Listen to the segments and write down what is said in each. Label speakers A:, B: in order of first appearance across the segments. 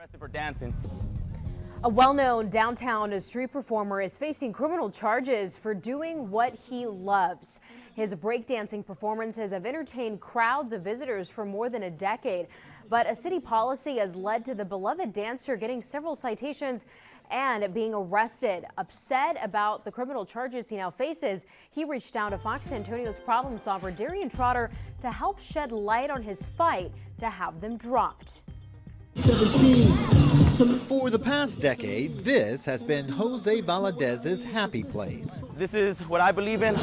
A: Arrested for dancing.
B: A well-known downtown street performer is facing criminal charges for doing what he loves. His breakdancing performances have entertained crowds of visitors for more than a decade. But a city policy has led to the beloved dancer getting several citations and being arrested. Upset about the criminal charges he now faces, he reached out to Fox Antonio's problem solver Darian Trotter to help shed light on his fight to have them dropped.
C: For the past decade, this has been Jose Valedez's happy place.
A: This is what I believe in.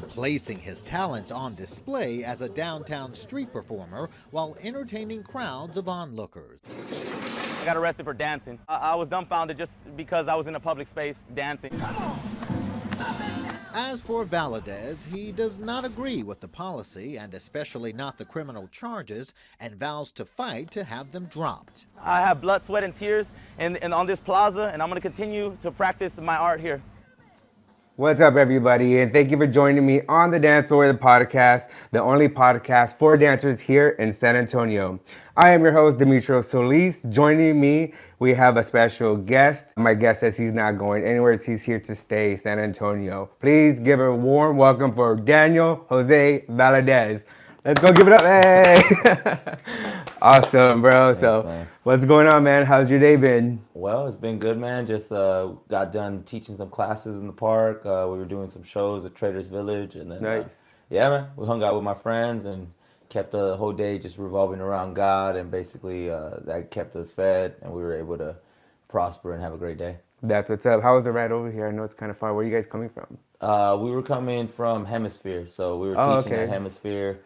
C: Placing his talents on display as a downtown street performer while entertaining crowds of onlookers.
A: I got arrested for dancing. I was dumbfounded just because I was in a public space dancing.
C: As for Valedez, he does not agree with the policy and especially not the criminal charges and vows to fight to have them dropped.
A: I have blood, sweat, and tears on this plaza, and I'm going to continue to practice my art here.
D: What's up, everybody, and thank you for joining me on the Dance Floor, the podcast, the only podcast for dancers here in San Antonio. I am your host, Demetrio Solis. Joining me, we have a special guest. My guest says he's not going anywhere. He's here to stay, San Antonio. Please give a warm welcome for Daniel Jose Valedez. Let's go give it up. Hey! Awesome, bro.
E: Thanks, man.
D: What's going on, man? How's your day been?
E: Well, it's been good, man. Just got done teaching some classes in the park. We were doing some shows at Traders Village, and then
D: Nice.
E: yeah, man, we hung out with my friends and kept the whole day just revolving around God, and basically that kept us fed, and we were able to prosper and have a great day.
D: That's what's up. How was the ride over here? I know it's kind of far. Where are you guys coming from?
E: We were coming from Hemisphere, so we were teaching at Hemisphere.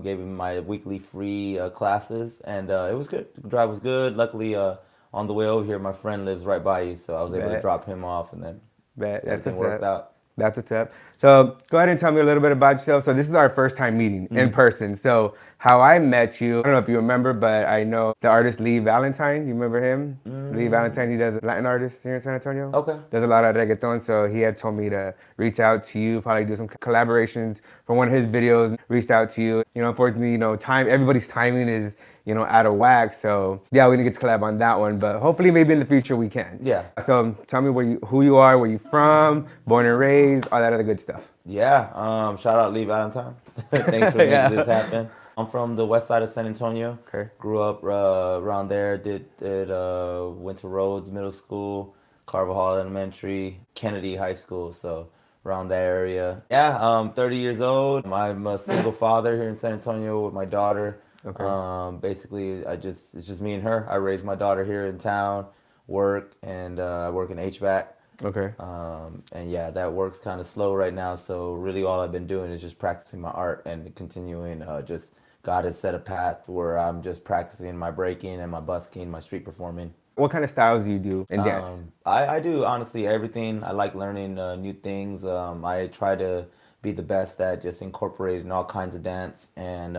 E: Gave him my weekly free classes, and it was good. The drive was good. Luckily, on the way over here, my friend lives right by you, so I was able to drop him off, and then everything worked out.
D: That's what's up. So go ahead and tell me a little bit about yourself. So this is our first time meeting in person. So how I met you, I don't know if you remember, but I know the artist Lee Valentine. You remember him? Lee Valentine, he does Latin artist here in San Antonio.
E: Okay.
D: Does a lot of reggaeton. So he had told me to reach out to you, probably do some collaborations for one of his videos, reached out to you. You know, unfortunately, everybody's timing is, out of whack. So yeah, we didn't get to collab on that one, but hopefully maybe in the future we can.
E: Yeah.
D: So tell me who you are, where you from, born and raised, all that other good stuff.
E: Yeah, shout out Lee Valentine. Thanks for making this happen. I'm from the west side of San Antonio.
D: Okay.
E: Grew up around there, went to Rhodes Middle School, Carvajal Elementary, Kennedy High School, so around that area. Yeah, I'm 30 years old. I'm a single father here in San Antonio with my daughter.
D: Okay.
E: Basically, it's just me and her. I raised my daughter here in town, work, and I work in HVAC.
D: Okay.
E: And yeah, that work's kind of slow right now. So really all I've been doing is just practicing my art and continuing, just God has set a path where I'm just practicing my breaking and my busking, my street performing.
D: What kind of styles do you do in dance?
E: I do honestly everything. I like learning new things. I try to be the best at just incorporating all kinds of dance. And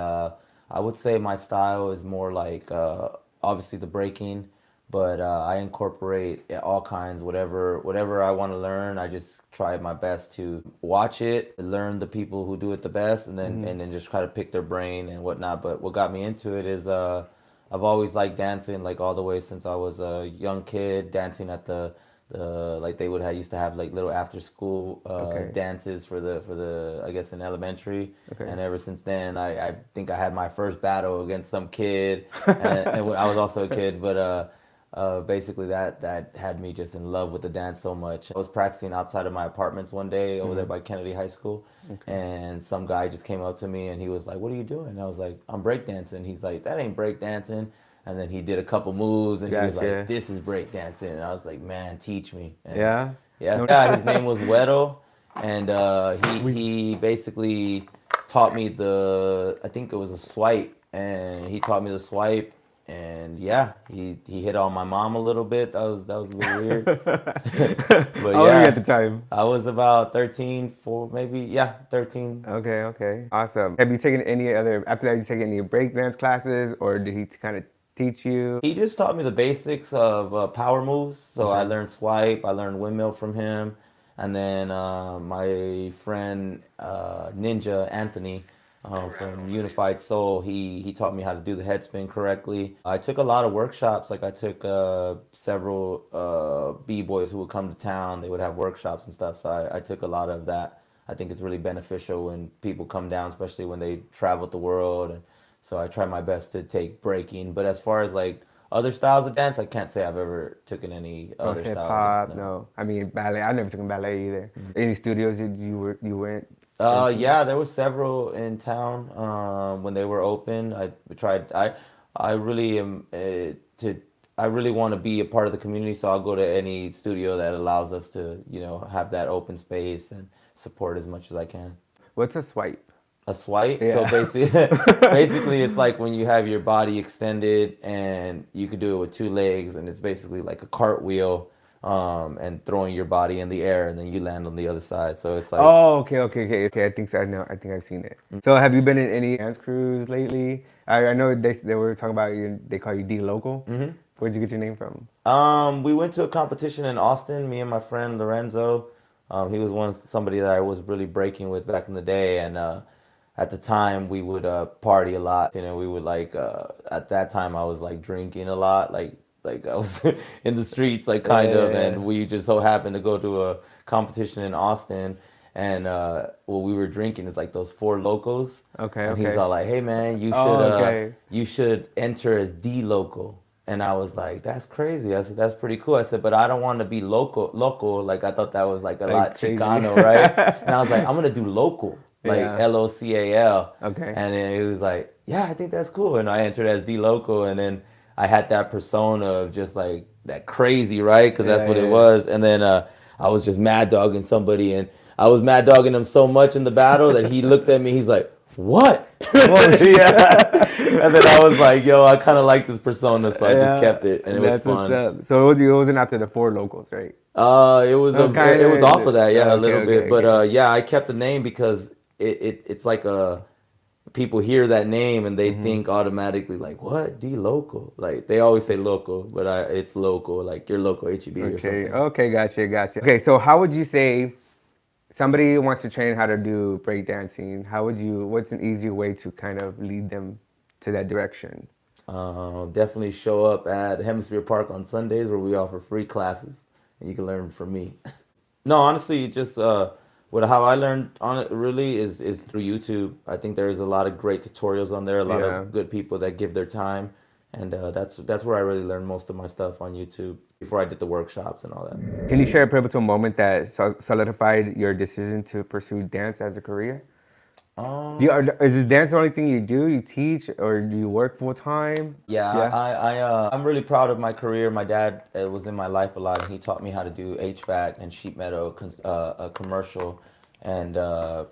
E: I would say my style is more like obviously the breaking, but I incorporate all kinds, whatever I want to learn. I just try my best to watch it, learn the people who do it the best, and then just try to pick their brain and whatnot. But what got me into it is I've always liked dancing, like all the way since I was a young kid, dancing at the like they used to have like little after school dances for the I guess in elementary.
D: Okay.
E: And ever since then I think I had my first battle against some kid and I was also a kid, but basically that had me just in love with the dance so much. I was practicing outside of my apartments one day over there by Kennedy High School, and some guy just came up to me and he was like, "What are you doing?" And I was like, "I'm breakdancing." He's like, "That ain't breakdancing." And then he did a couple moves and he was like, "This is breakdancing." And I was like, "Man, teach me." And yeah. His name was Weddle, and he basically taught me I think it was a swipe, and he taught me the swipe. And yeah, he hit on my mom a little bit. That was a little weird. But
D: How old were you at the time?
E: I was about 13, 13.
D: Okay. Awesome. Have you taken after that, you taken any breakdance classes, or did he kind of teach you?
E: He just taught me the basics of power moves. So I learned swipe, I learned windmill from him. And then my friend Ninja Anthony, from Unified Soul. He taught me how to do the head spin correctly. I took a lot of workshops. Like I took several b-boys who would come to town. They would have workshops and stuff. So I took a lot of that. I think it's really beneficial when people come down, especially when they travel the world. And so I try my best to take breaking. But as far as like other styles of dance, I can't say I've ever taken any other
D: hip
E: styles.
D: hop, no. I mean ballet. I never took ballet either. Any studios you went?
E: Yeah, there was several in town when they were open. I tried. I really am I really want to be a part of the community, so I'll go to any studio that allows us to, have that open space and support as much as I can.
D: What's a swipe?
E: A swipe?
D: Yeah.
E: So basically it's like when you have your body extended and you could do it with two legs, and it's basically like a cartwheel. And throwing your body in the air, and then you land on the other side. So it's like,
D: oh, okay. I think so. I know. I think I've seen it. So, have you been in any dance crews lately? I know they were talking about you. They call you D Local. Mm-hmm. Where'd you get your name from?
E: We went to a competition in Austin. Me and my friend Lorenzo. He was somebody that I was really breaking with back in the day, and at the time we would party a lot. We would at that time I was like drinking a lot, like I was in the streets, like kind of, and we just so happened to go to a competition in Austin, and what we were drinking is like those Four Locos. And he's all like, "Hey man, you should enter as D Local." And I was like, "That's crazy." I said, "That's pretty cool." I said, "But I don't want to be local. Like I thought that was like a lot
D: crazy.
E: Chicano, right?" And I was like, "I'm gonna do local, like LOCAL."
D: Okay.
E: And then he was like, "Yeah, I think that's cool." And I entered as D Local, and then I had that persona of just like that crazy, right? Because that's what it was. And then I was just mad dogging somebody, and I was mad dogging him so much in the battle that he looked at me. He's like, "What?" And then I was like, "Yo, I kind of like this persona," so I just kept it, and it was fun.
D: So it wasn't after the Four Locals, right?
E: It was off of that, a little bit, but I kept the name because it's like people hear that name and they think automatically like, what? D Local? Like they always say local, but it's local, like your local HEB or something.
D: Okay, gotcha. Okay, so how would you say somebody wants to train how to do breakdancing? What's an easy way to kind of lead them to that direction?
E: Definitely show up at Hemisphere Park on Sundays where we offer free classes and you can learn from me. No, honestly, just how I learned on it really is through YouTube. I think there's a lot of great tutorials on there, a lot of good people that give their time, and that's where I really learned most of my stuff on YouTube before I did the workshops and all that.
D: Can you share a pivotal moment that solidified your decision to pursue dance as a career? Is this dance the only thing you do? You teach, or do you work full time?
E: I'm really proud of my career. My dad was in my life a lot, and he taught me how to do HVAC and sheet metal commercial. And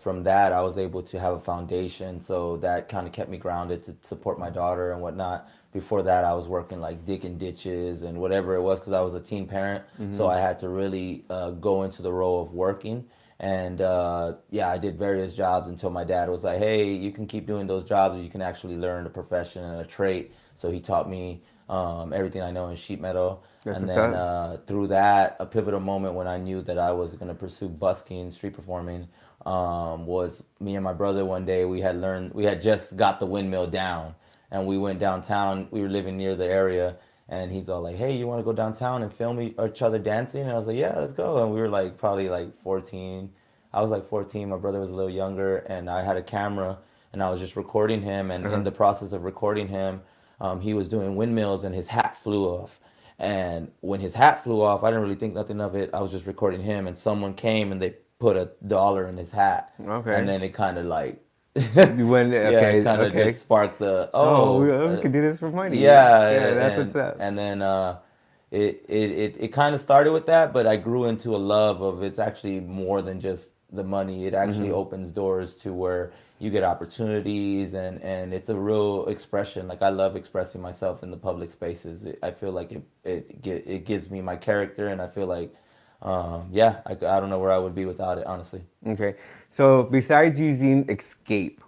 E: from that, I was able to have a foundation. So that kind of kept me grounded to support my daughter and whatnot. Before that, I was working like digging ditches and whatever it was because I was a teen parent. So I had to really go into the role of working. And I did various jobs until my dad was like, "Hey, you can keep doing those jobs, or you can actually learn a profession and a trait." So he taught me everything I know in sheet metal. And then through that, a pivotal moment when I knew that I was going to pursue busking, street performing, was me and my brother one day. We had just got the windmill down, and we went downtown. We were living near the area. And he's all like, "Hey, you want to go downtown and film each other dancing?" And I was like, "Yeah, let's go." And we were like probably like 14. I was like 14. My brother was a little younger, and I had a camera, and I was just recording him. And in the process of recording him, he was doing windmills, and his hat flew off. And when his hat flew off, I didn't really think nothing of it. I was just recording him, and someone came and they put $1 in his hat. Okay. And then it kind of like. It kind of just sparked the
D: we could do this for money.
E: That's what's up. And then it kind of started with that, but I grew into a love of it's actually more than just the money. It actually opens doors to where you get opportunities, and it's a real expression. Like I love expressing myself in the public spaces. I feel like it gives me my character, and I feel like I don't know where I would be without it, honestly.
D: Okay. So besides using escape,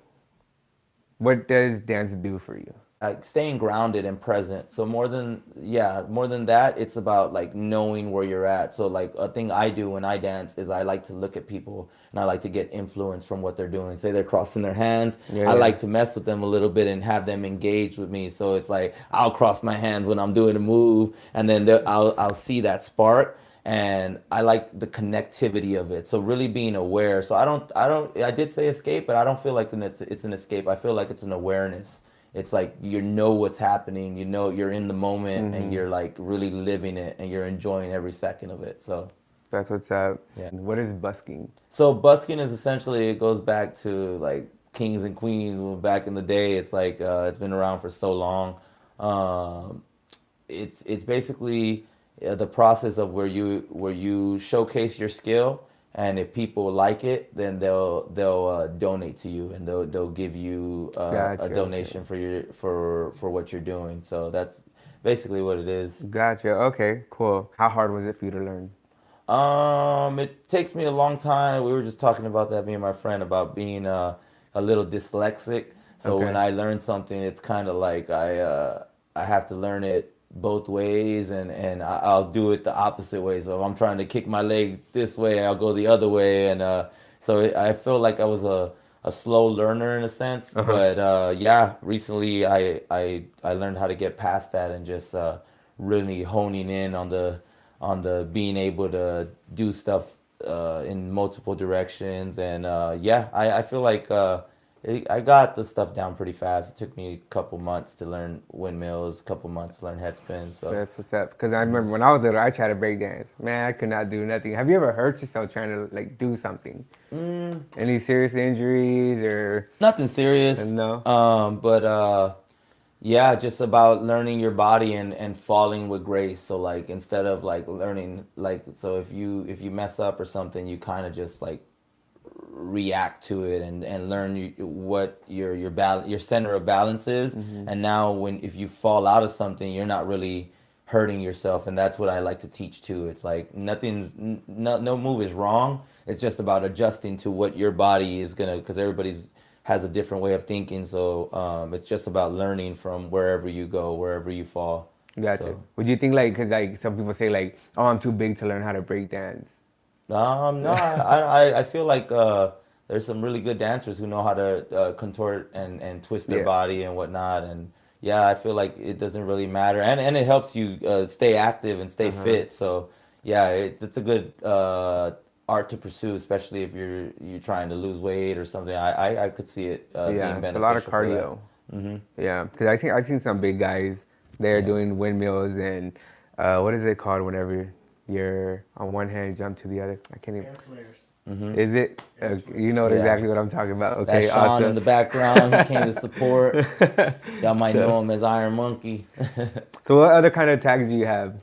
D: what does dance do for you?
E: like staying grounded and present. So more than that, it's about like knowing where you're at. So like a thing I do when I dance is I like to look at people and I like to get influence from what they're doing. Say they're crossing their hands, I like to mess with them a little bit and have them engage with me. So it's like I'll cross my hands when I'm doing a move, and then I'll see that spark. And I like the connectivity of it. So really being aware. So I did say escape, but I don't feel like it's an escape. I feel like it's an awareness. It's like you know what's happening, you know you're in the moment, and you're like really living it, and you're enjoying every second of it. So
D: That's what's up.
E: Yeah.
D: What is busking?
E: so busking is essentially, it goes back to like kings and queens. Back in the day, it's like it's been around for so long. It's basically the process of where you showcase your skill, and if people like it, then they'll donate to you, and they'll give you
D: Gotcha,
E: a donation for what you're doing. So that's basically what it is.
D: Gotcha. Okay, cool. How hard was it for you to learn?
E: It takes me a long time. We were just talking about that, me and my friend, about being a little dyslexic. So
D: Okay.
E: when I learn something, it's kind of like I have to learn it both ways, and I'll do it the opposite way. So if I'm trying to kick my leg this way, I'll go the other way, and I feel like I was a slow learner in a sense. But yeah, recently I learned how to get past that and just really honing in on the being able to do stuff in multiple directions. And yeah, I feel like I got the stuff down pretty fast. It took me a couple months to learn windmills, a couple months to learn head spins. So
D: That's what's up. Because I remember when I was little, I tried to break dance. Man, I could not do nothing. Have you ever hurt yourself trying to like do something? Any serious injuries or?
E: nothing serious.
D: No.
E: But yeah, just about learning your body and falling with grace. So like instead of like learning, like, so if you mess up or something, you kind of just like react to it and learn what your center of balance is. And now if you fall out of something, you're not really hurting yourself. And that's what I like to teach too. It's like no move is wrong. It's just about adjusting to what your body is gonna, because everybody's has a different way of thinking. So it's just about learning from wherever you go, wherever you fall.
D: Gotcha.
E: So,
D: Would you think like, because like some people say like, oh, I'm too big to learn how to break dance.
E: no, I feel like there's some really good dancers who know how to contort and twist their body and whatnot. And yeah, I feel like it doesn't really matter. And it helps you stay active and stay fit. So yeah, it's a good art to pursue, especially if you're trying to lose weight or something. I could see it being beneficial.
D: It's a lot of cardio. Yeah, because I've seen some big guys. They're doing windmills and what is it called whenever you're on one hand, you jump to the other? I can't even.
F: Air flares.
D: Is it? You know exactly what I'm talking about. Okay,
E: That's Sean
D: awesome.
E: in the background. He came to support. Y'all might know him as Iron Monkey.
D: So what other kind of tags do you have?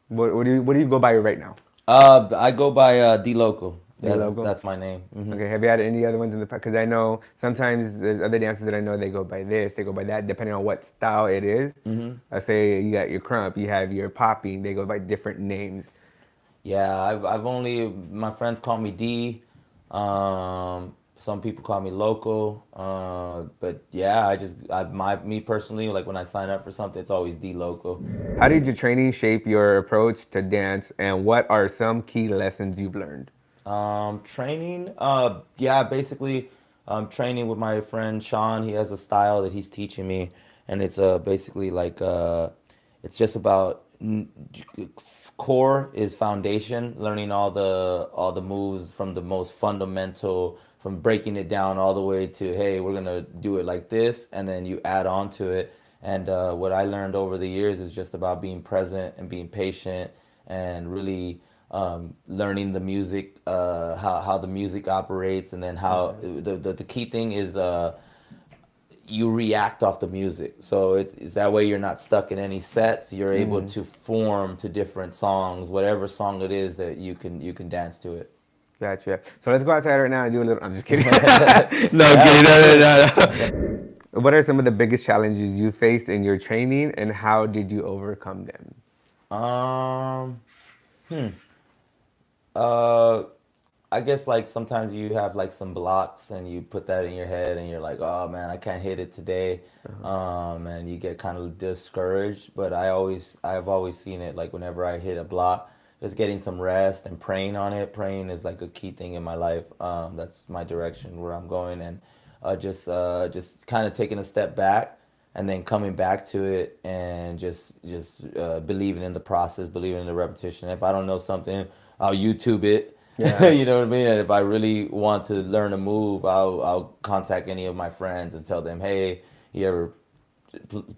D: What do you go by right now?
E: I go by D Loco.
D: D-Loco?
E: That's my name.
D: Okay, have you had any other ones in the past? Because I know sometimes there's other dancers that I know they go by this, they go by that, depending on what style it is. I say you got your crump, you have your popping, they go by different names.
E: Yeah, I've only, my friends call me D. Some people call me Loco. But yeah, me personally, like when I sign up for something, it's always D Loco.
D: How did your training shape your approach to dance, and what are some key lessons you've learned?
E: Training, yeah, basically, training with my friend Sean. He has a style that he's teaching me, and it's basically like it's just about core is foundation, learning all the moves from the most fundamental, from breaking it down all the way to, hey, we're gonna do it like this, and then you add on to it. And what I learned over the years is just about being present and being patient and really learning the music, how the music operates, and then how the key thing is you react off the music. So it's that way you're not stuck in any sets. You're able to form to different songs, whatever song it is that you can dance to it.
D: Gotcha. So let's go outside right now and do a little. I'm just kidding. No, kidding. No. What are some of the biggest challenges you faced in your training, and how did you overcome them?
E: I guess like sometimes you have like some blocks and you put that in your head and you're like, oh man, I can't hit it today, and you get kind of discouraged. But I've always seen it like whenever I hit a block, just getting some rest and praying on it. Praying is like a key thing in my life. That's my direction where I'm going, and just kind of taking a step back and then coming back to it and just believing in the process, believing in the repetition. If I don't know something, I'll YouTube it.
D: Yeah.
E: You know what I mean? And if I really want to learn a move, I'll contact any of my friends and tell them, hey, you ever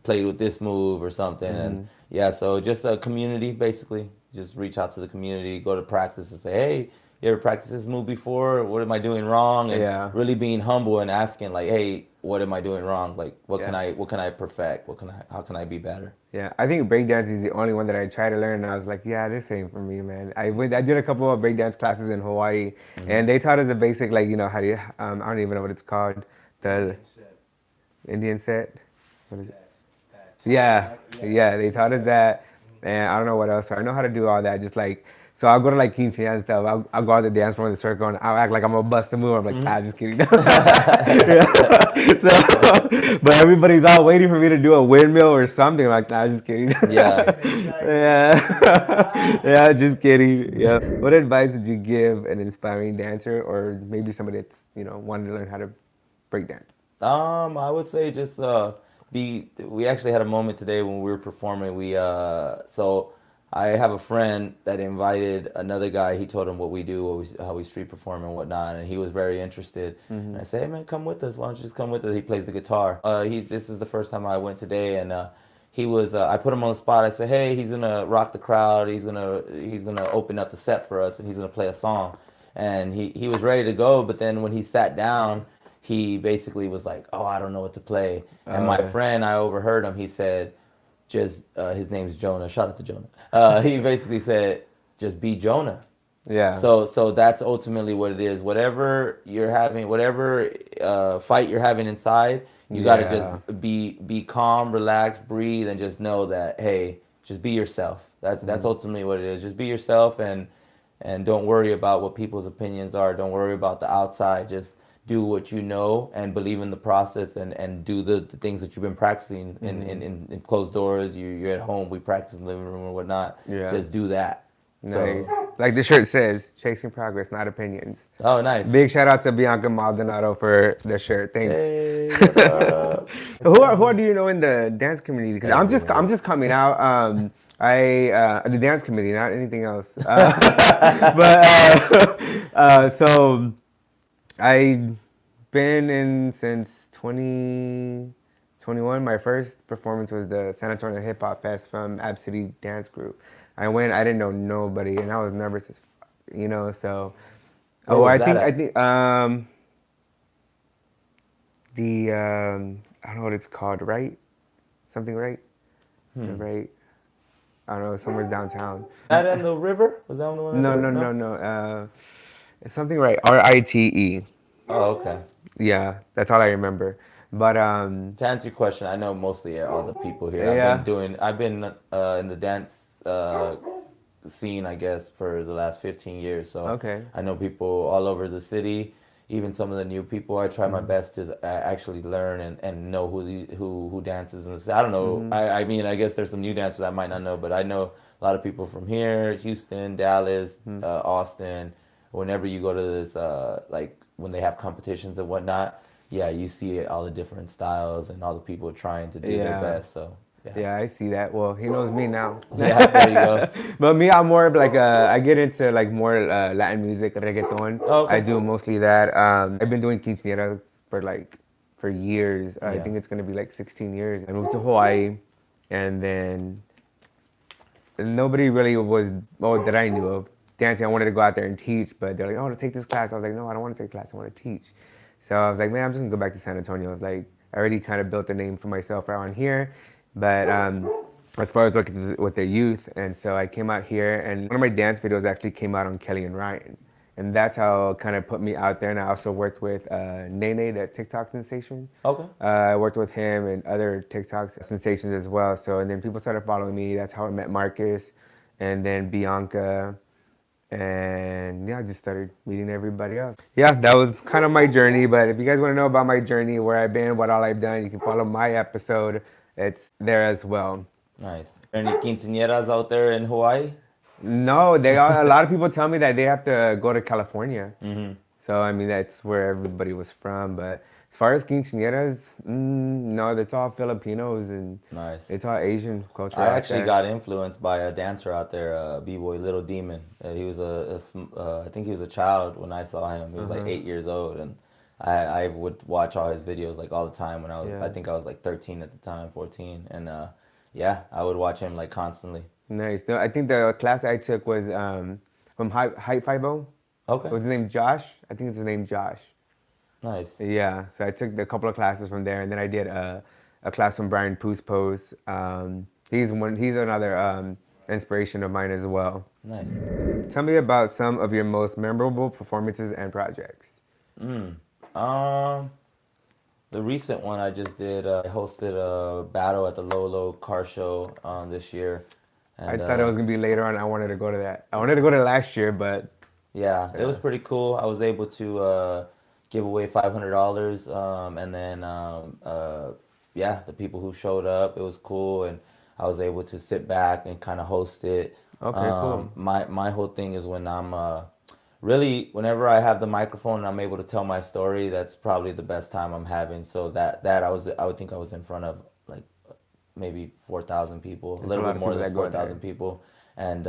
E: played with this move or something? And yeah, so just a community basically. Just reach out to the community, go to practice and say, hey, you ever practiced this move before? What am I doing wrong? And really being humble and asking like, hey, what am I doing wrong? Like, what can I perfect? How can I be better?
D: Yeah, I think breakdance is the only one that I tried to learn, and I was like, yeah, this ain't for me, man. I did a couple of breakdance classes in Hawaii, and they taught us the basic, like, you know, how do you, I don't even know what it's called. The Indian set? What is it? Yeah, they taught us that, and I don't know what else. So I know how to do all that, just like, so I'll go to like quinceañeras and stuff. I'll go out the dance floor in the circle and I'll act like I'm gonna bust a move. I'm like, just kidding. So, but everybody's all waiting for me to do a windmill or something. I'm like, just kidding.
E: Yeah.
D: Yeah, just kidding. Yeah. What advice would you give an inspiring dancer or maybe somebody that's, you know, wanting to learn how to break dance?
E: I would say just we actually had a moment today when we were performing. So I have a friend that invited another guy. He told him what we do, how we street perform and whatnot, and he was very interested. And I said, hey man, come with us. Why don't you just come with us? He plays the guitar. This is the first time I went today, and he was. I put him on the spot. I said, hey, he's gonna rock the crowd. He's gonna open up the set for us, and he's gonna play a song. And he was ready to go, but then when he sat down, he basically was like, oh, I don't know what to play. And my friend, I overheard him. He said, his name's Jonah. Shout out to Jonah. He basically said, just be Jonah.
D: Yeah.
E: So that's ultimately what it is. Whatever you're having, whatever fight you're having inside, you got to just be calm, relax, breathe, and just know that, hey, just be yourself. That's ultimately what it is. Just be yourself and don't worry about what people's opinions are. Don't worry about the outside. Just do what you know and believe in the process and do the things that you've been practicing in closed doors. You're at home, we practice in the living room or whatnot.
D: Yeah.
E: Just do that.
D: Nice.
E: So,
D: like the shirt says, chasing progress, not opinions.
E: oh, nice.
D: Big shout out to Bianca Maldonado for the shirt. Thanks.
E: Hey, what up?
D: So who do you know in the dance community? Because I'm just coming out. The dance community, not anything else. So I've been in since 2021. My first performance was the San Antonio Hip Hop Fest from Ab City Dance Group. I went. I didn't know nobody, and I was nervous as, you know. So, I think I don't know what it's called. Right? Something right? Right? I don't know. Somewhere downtown.
E: That in the river? Was that the one?
D: No. It's something right. RITE.
E: Oh, okay.
D: Yeah, that's all I remember. But
E: to answer your question, I know mostly all the people here.
D: Yeah.
E: I've been in the dance scene, I guess, for the last 15 years. So
D: okay.
E: I know people all over the city. Even some of the new people, I try my best to actually learn and know who dances in the city. I don't know. I mean, I guess there's some new dancers I might not know, but I know a lot of people from here, Houston, Dallas, Austin. Whenever you go to this, like when they have competitions and whatnot, yeah, you see all the different styles and all the people trying to do their best. So
D: yeah, I see that. Well, he knows me now.
E: Yeah, there you go.
D: But me, I'm more of like I get into like more Latin music, reggaeton.
E: Oh, okay.
D: I do mostly that. I've been doing quinceañeras for years. I think it's gonna be like 16 years. I moved to Hawaii, and then nobody really that I knew of dancing. I wanted to go out there and teach, but they're like, oh, to take this class. I was like, no, I don't want to take a class. I want to teach. So I was like, man, I'm just gonna go back to San Antonio. I was like, I already kind of built a name for myself around here, but as far as working with the youth, and so I came out here, and one of my dance videos actually came out on Kelly and Ryan, and that's how it kind of put me out there. And I also worked with Nene, that TikTok sensation.
E: Okay.
D: I worked with him and other TikTok sensations as well. So, and then people started following me. That's how I met Marcus, and then Bianca. And yeah, I just started meeting everybody else. Yeah, that was kind of my journey. But if you guys want to know about my journey, where I've been, what all I've done, you can follow my episode. It's there as well.
E: Nice. Any quinceañeras out there in Hawaii?
D: No, a lot of people tell me that they have to go to California. So I mean, that's where everybody was from. But as far as quinceañeras, no, it's all Filipinos and
E: Nice.
D: it's all Asian culture.
E: I actually got influenced by a dancer out there, B-boy Little Demon. He was I think he was a child when I saw him. He was like 8 years old, and I would watch all his videos like all the time when I was. I think I was like 13 at the time, 14, and yeah, I would watch him like constantly.
D: Nice. No, I think the class I took was from Hype 50.
E: Okay.
D: Was his name Josh? I think it's his name Josh.
E: Nice.
D: Yeah. So I took a couple of classes from there, and then I did a class from Brian Pose. He's another inspiration of mine as well.
E: Nice.
D: Tell me about some of your most memorable performances and projects.
E: The recent one I just did, I hosted a battle at the Lolo car show this year. And,
D: I thought it was gonna be later on. I wanted to go to that. I wanted to go to last year, but
E: yeah, it was pretty cool. I was able to give away $500, and then yeah, the people who showed up, it was cool, and I was able to sit back and kind of host it.
D: Okay, cool.
E: My whole thing is when I'm really, whenever I have the microphone and I'm able to tell my story, that's probably the best time I'm having. So that I would think I was in front of like maybe 4,000 people, a little bit more than 4,000 people, and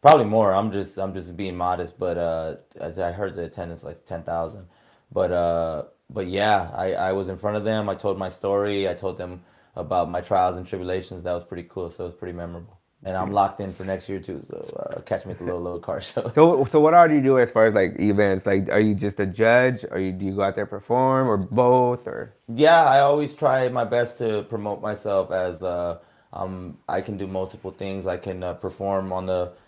E: probably more. I'm just being modest, but as I heard the attendance like 10,000, but yeah, I was in front of them. I told my story. I told them about my trials and tribulations. That was pretty cool. So it was pretty memorable. And I'm locked in for next year too. So catch me at the Lolo car show.
D: So what all do you do as far as like events? Like, are you just a judge, or do you go out there perform, or both, or?
E: Yeah, I always try my best to promote myself as I can do multiple things. I can perform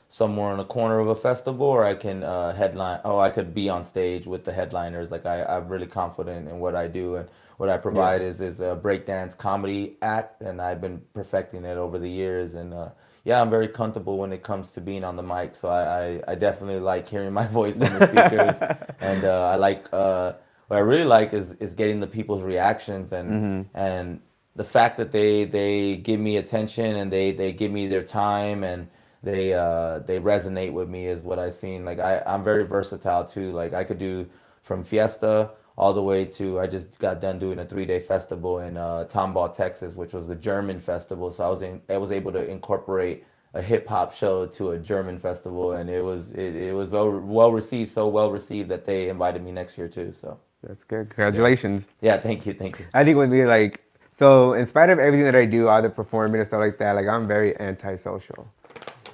E: somewhere in the corner of a festival, or I can headline. Oh, I could be on stage with the headliners. Like I'm really confident in what I do, and what I provide is a breakdance comedy act, and I've been perfecting it over the years. And yeah, I'm very comfortable when it comes to being on the mic. So I definitely like hearing my voice in the speakers, and I like what I really like is getting the people's reactions and the fact that they give me attention and they give me their time and they resonate with me is what I've seen. Like I'm very versatile too. Like I could do from fiesta all the way to, I just got done doing a 3-day festival in Tomball, Texas, which was the German festival. So I was able to incorporate a hip hop show to a German festival, and it was well received, so well received that they invited me next year too. So
D: That's good. Congratulations.
E: yeah, thank you.
D: I think with me, like, so in spite of everything that I do, all the performing and stuff like that, like I'm very antisocial.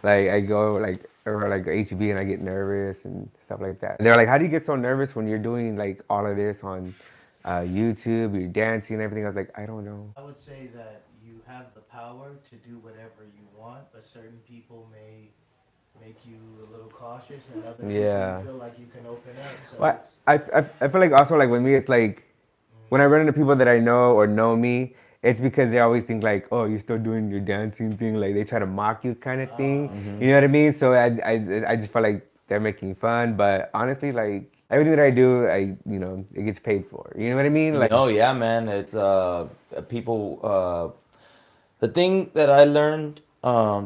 D: Like I go or HB and I get nervous and stuff like that. And they're like, how do you get so nervous when you're doing like all of this on YouTube, you're dancing and everything? I was like, I don't know.
F: I would say that you have the power to do whatever you want, but certain people may make you a little cautious, and other people you feel like you can open up. So
D: well, I feel like also like with me, it's like when I run into people that I know or know me, it's because they always think like, oh, you're still doing your dancing thing. Like they try to mock you kind of thing. You know what I mean? So I just feel like they're making fun. But honestly, like everything that I do, it gets paid for. You know what I mean? Like,
E: oh yeah, man. It's people. The thing that I learned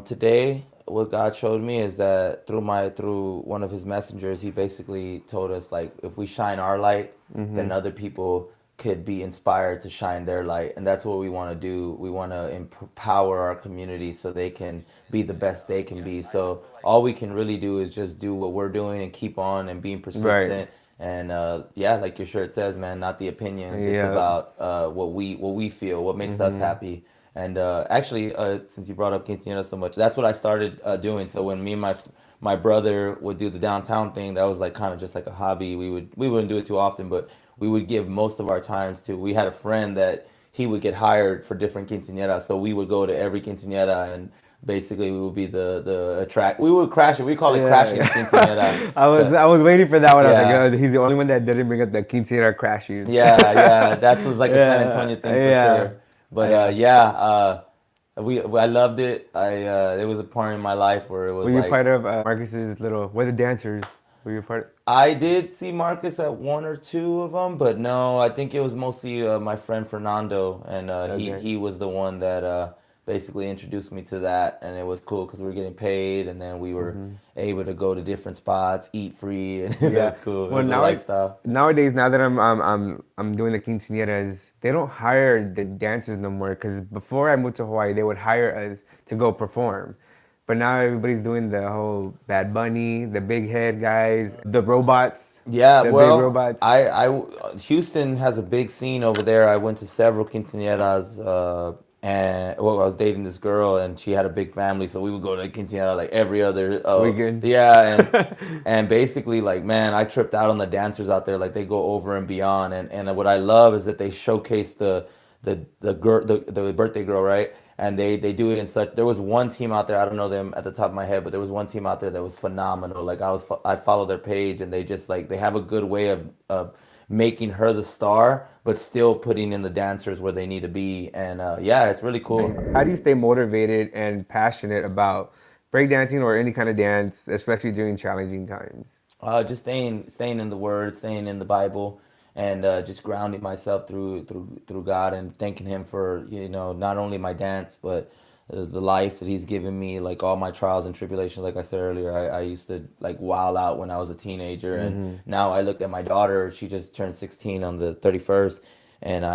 E: today, what God showed me, is that through one of His messengers, He basically told us like if we shine our light, then other people could be inspired to shine their light, and that's what we want to do. We want to empower our community so they can be the best they can be. So all we can really do is just do what we're doing and keep on and being persistent. Right. And yeah, like your shirt says, man, not the opinions. It's about what we feel, what makes us happy. And actually, since you brought up quinceañera so much, that's what I started doing. So when me and my brother would do the downtown thing, that was like kind of just like a hobby. We wouldn't do it too often, but we would give most of our times to. We had a friend that he would get hired for different quinceañeras, so we would go to every quinceañera, and basically we would be the attract. We would crash it. We call it crashing quinceañera.
D: I was waiting for that one. I was like, oh, he's the only one that didn't bring up the quinceañera crashes.
E: Yeah, that was like a San Antonio thing for sure. But I loved it. It was a point in my life where it was
D: Were you
E: like,
D: part of Marcus's little, were the dancers? Were you part?
E: I did see Marcus at one or two of them, but no, I think it was mostly my friend Fernando, and
D: Okay.
E: he was the one that basically introduced me to that, and it was cool because we were getting paid, and then we were able to go to different spots, eat free, and that was cool. It was a lifestyle.
D: Nowadays, now that I'm doing the quinceañeras, they don't hire the dancers no more. Because before I moved to Hawaii, they would hire us to go perform. But now everybody's doing the whole Bad Bunny, the big head guys, the robots.
E: Yeah,
D: the
E: well,
D: big robots.
E: Houston has a big scene over there. I went to several quinceañeras, and I was dating this girl, and she had a big family, so we would go to a quinceañera like every other
D: weekend.
E: Yeah, and basically, like, man, I tripped out on the dancers out there. Like, they go over and beyond, and what I love is that they showcase the girl, the birthday girl, right? And they do it in such. There was one team out there. I don't know them at the top of my head, but there was one team out there that was phenomenal. Like, I follow their page, and they just like they have a good way of making her the star, but still putting in the dancers where they need to be. And yeah, it's really cool.
D: How do you stay motivated and passionate about breakdancing or any kind of dance, especially during challenging times?
E: Just staying in the Word, staying in the Bible, and just grounding myself through God and thanking Him for, you know, not only my dance but the life that He's given me, like all my trials and tribulations. Like I said earlier, I used to like wild out when I was a teenager, and now I look at my daughter. She just turned 16 on the 31st, and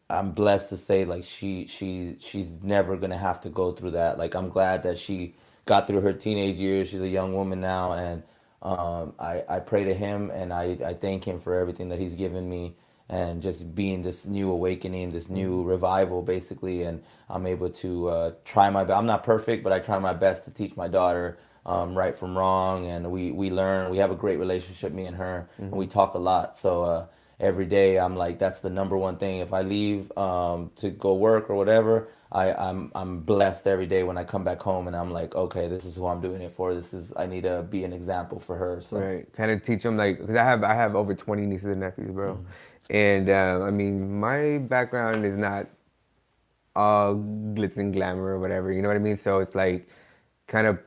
E: I'm blessed to say like she's never gonna have to go through that. Like, I'm glad that she got through her teenage years. She's a young woman now, and I pray to Him, and I thank Him for everything that He's given me, and just being this new awakening, this new revival, basically. And I'm able to try my best. I'm not perfect, but I try my best to teach my daughter right from wrong, and we learn. We have a great relationship, me and her, and we talk a lot. So every day I'm like, that's the number one thing. If I leave to go work or whatever, I'm blessed every day when I come back home, and I'm like, okay, this is who I'm doing it for. I need to be an example for her. So
D: Right, kind of teach them, like, because I have over 20 nieces and nephews, bro. And I mean, my background is not all glitz and glamour or whatever, you know what I mean? So it's like, kind of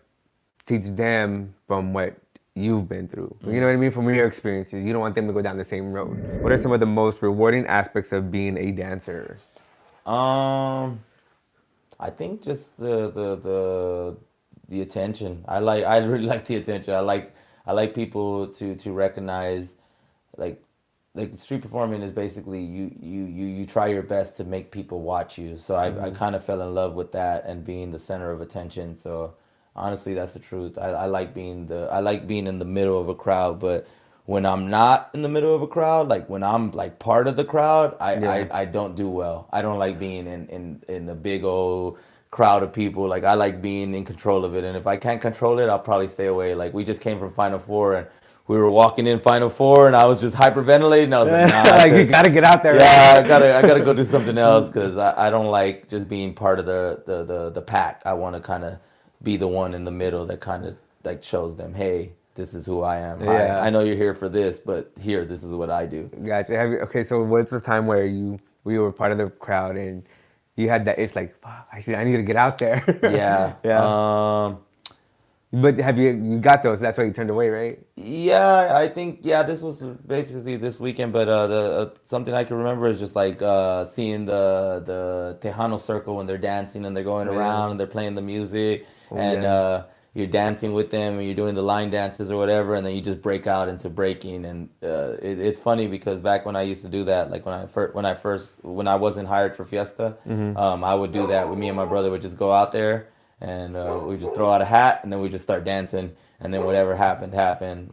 D: teach them from what you've been through. You know what I mean? From your experiences. You don't want them to go down the same road. What are some of the most rewarding aspects of being a dancer?
E: I think just the attention. I really like the attention. I like people to recognize, like street performing is basically you try your best to make people watch you. So I kind of fell in love with that and being the center of attention. So honestly, that's the truth. I like being in the middle of a crowd, but when I'm not in the middle of a crowd, like when I'm like part of the crowd, I don't do well. I don't like being in the big old crowd of people. Like, I like being in control of it, and if I can't control it, I'll probably stay away. Like, we just came from Final Four, and we were walking in Final Four, and I was just hyperventilating. I was like, nah,
D: like, you gotta get out there.
E: Yeah, I gotta go do something else, because I don't like just being part of the pack. I want to kind of be the one in the middle that kind of like shows them, hey, this is who I am.
D: Yeah.
E: I know you're here for this, but here, this is what I do.
D: Gotcha. Okay, so what's the time where we were part of the crowd and you had that, it's like, fuck, I need to get out there.
E: Yeah.
D: Yeah. But you got those, that's why you turned away, right?
E: Yeah, I think, this was basically this weekend, but something I can remember is just like seeing the Tejano circle when they're dancing and they're going around and they're playing the music, you're dancing with them and you're doing the line dances or whatever, and then you just break out into breaking. And it's funny because back when I used to do that, like when I wasn't hired for Fiesta, I would do that. With me and my brother would just go out there, and we just throw out a hat, and then we just start dancing, and then whatever happened.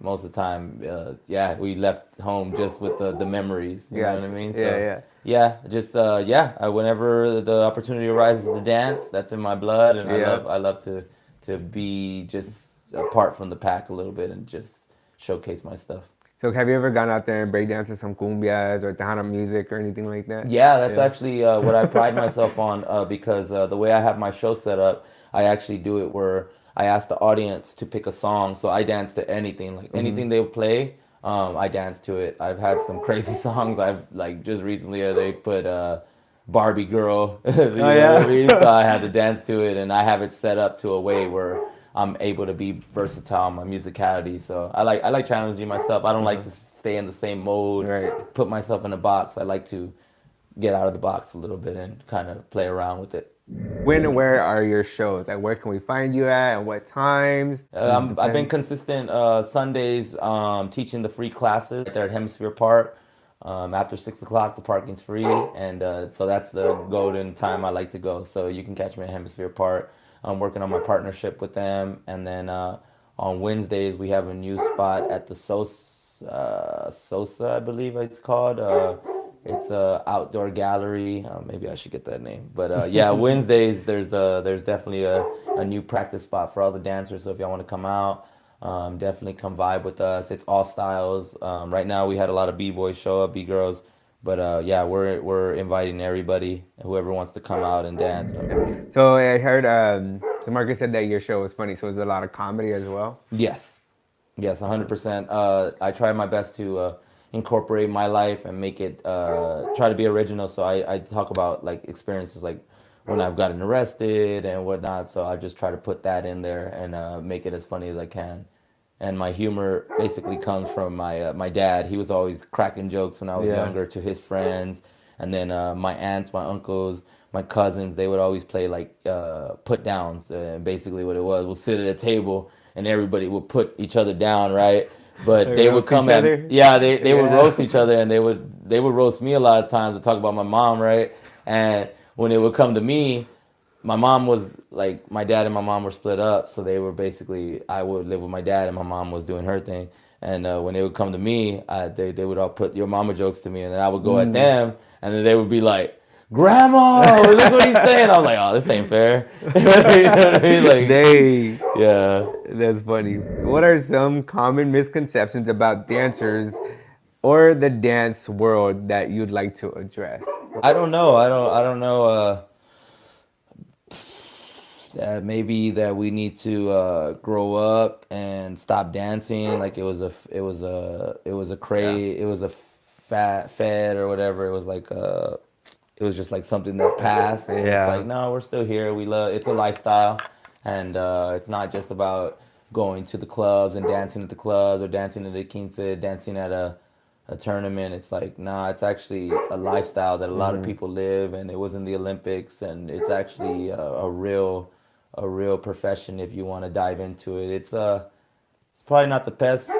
E: Most of the time, we left home just with the memories. You know what I mean? So, whenever the opportunity arises to dance, that's in my blood, and I love to be just apart from the pack a little bit and just showcase my stuff.
D: So have you ever gone out there and breakdanced to some cumbias or Tejano music or anything like that?
E: Yeah, that's actually what I pride myself on, because the way I have my show set up, I actually do it where I ask the audience to pick a song. So I dance to anything, like anything they play, I dance to it. I've had some crazy songs. I've like just recently they put Barbie girl. You know what I mean? So I had to dance to it, and I have it set up to a way where I'm able to be versatile in my musicality. So I like challenging myself. I don't like to stay in the same mode, put myself in a box. I like to get out of the box a little bit and kind of play around with it.
D: When and where are your shows? Like, where can we find you at and what times?
E: I've been consistent Sundays teaching the free classes there at Hemisphere Park. After 6 o'clock, the parking's free, and so that's the golden time I like to go. So you can catch me at Hemisphere Park. I'm working on my partnership with them, and then on Wednesdays we have a new spot at the Sosa, I believe it's called. It's a outdoor gallery. Maybe I should get that name. But yeah, Wednesdays there's definitely a new practice spot for all the dancers. So if y'all want to come out, definitely come vibe with us. It's all styles. Right now we had a lot of b-boys show up, b-girls. But yeah, we're inviting everybody, whoever wants to come out and dance.
D: So I heard, so Marcus said that your show was funny. So is there a lot of comedy as well?
E: Yes, 100%. I try my best to incorporate my life and make it try to be original. So I talk about like experiences like when I've gotten arrested and whatnot. So I just try to put that in there and make it as funny as I can. And my humor basically comes from my dad. He was always cracking jokes when I was younger to his friends. And then my aunts, my uncles, my cousins, they would always play like put downs. And basically what it was, we'll sit at a table and everybody would put each other down, right? But they would come at, they would roast each other, and they would roast me a lot of times to talk about my mom, right? And when it would come to me, my mom was like, my dad and my mom were split up, so they were basically, I would live with my dad and my mom was doing her thing. And when they would come to me, they would all put your mama jokes to me, and then I would go at them, and then they would be like, Grandma, look what he's saying. I was like, oh, this ain't fair. You know what I mean? Like, yeah.
D: That's funny. What are some common misconceptions about dancers or the dance world that you'd like to address?
E: I don't know. I don't know. That maybe that we need to grow up and stop dancing. Like it was a craze. It was a fad or whatever. It was like it was just like something that passed. And it's like, no, we're still here. We love. It's a lifestyle, and it's not just about going to the clubs and dancing at the clubs or dancing at the quince, dancing at a tournament. It's like, nah, it's actually a lifestyle that a lot of people live, and it was in the Olympics, and it's actually a real profession if you want to dive into it. It's probably not the best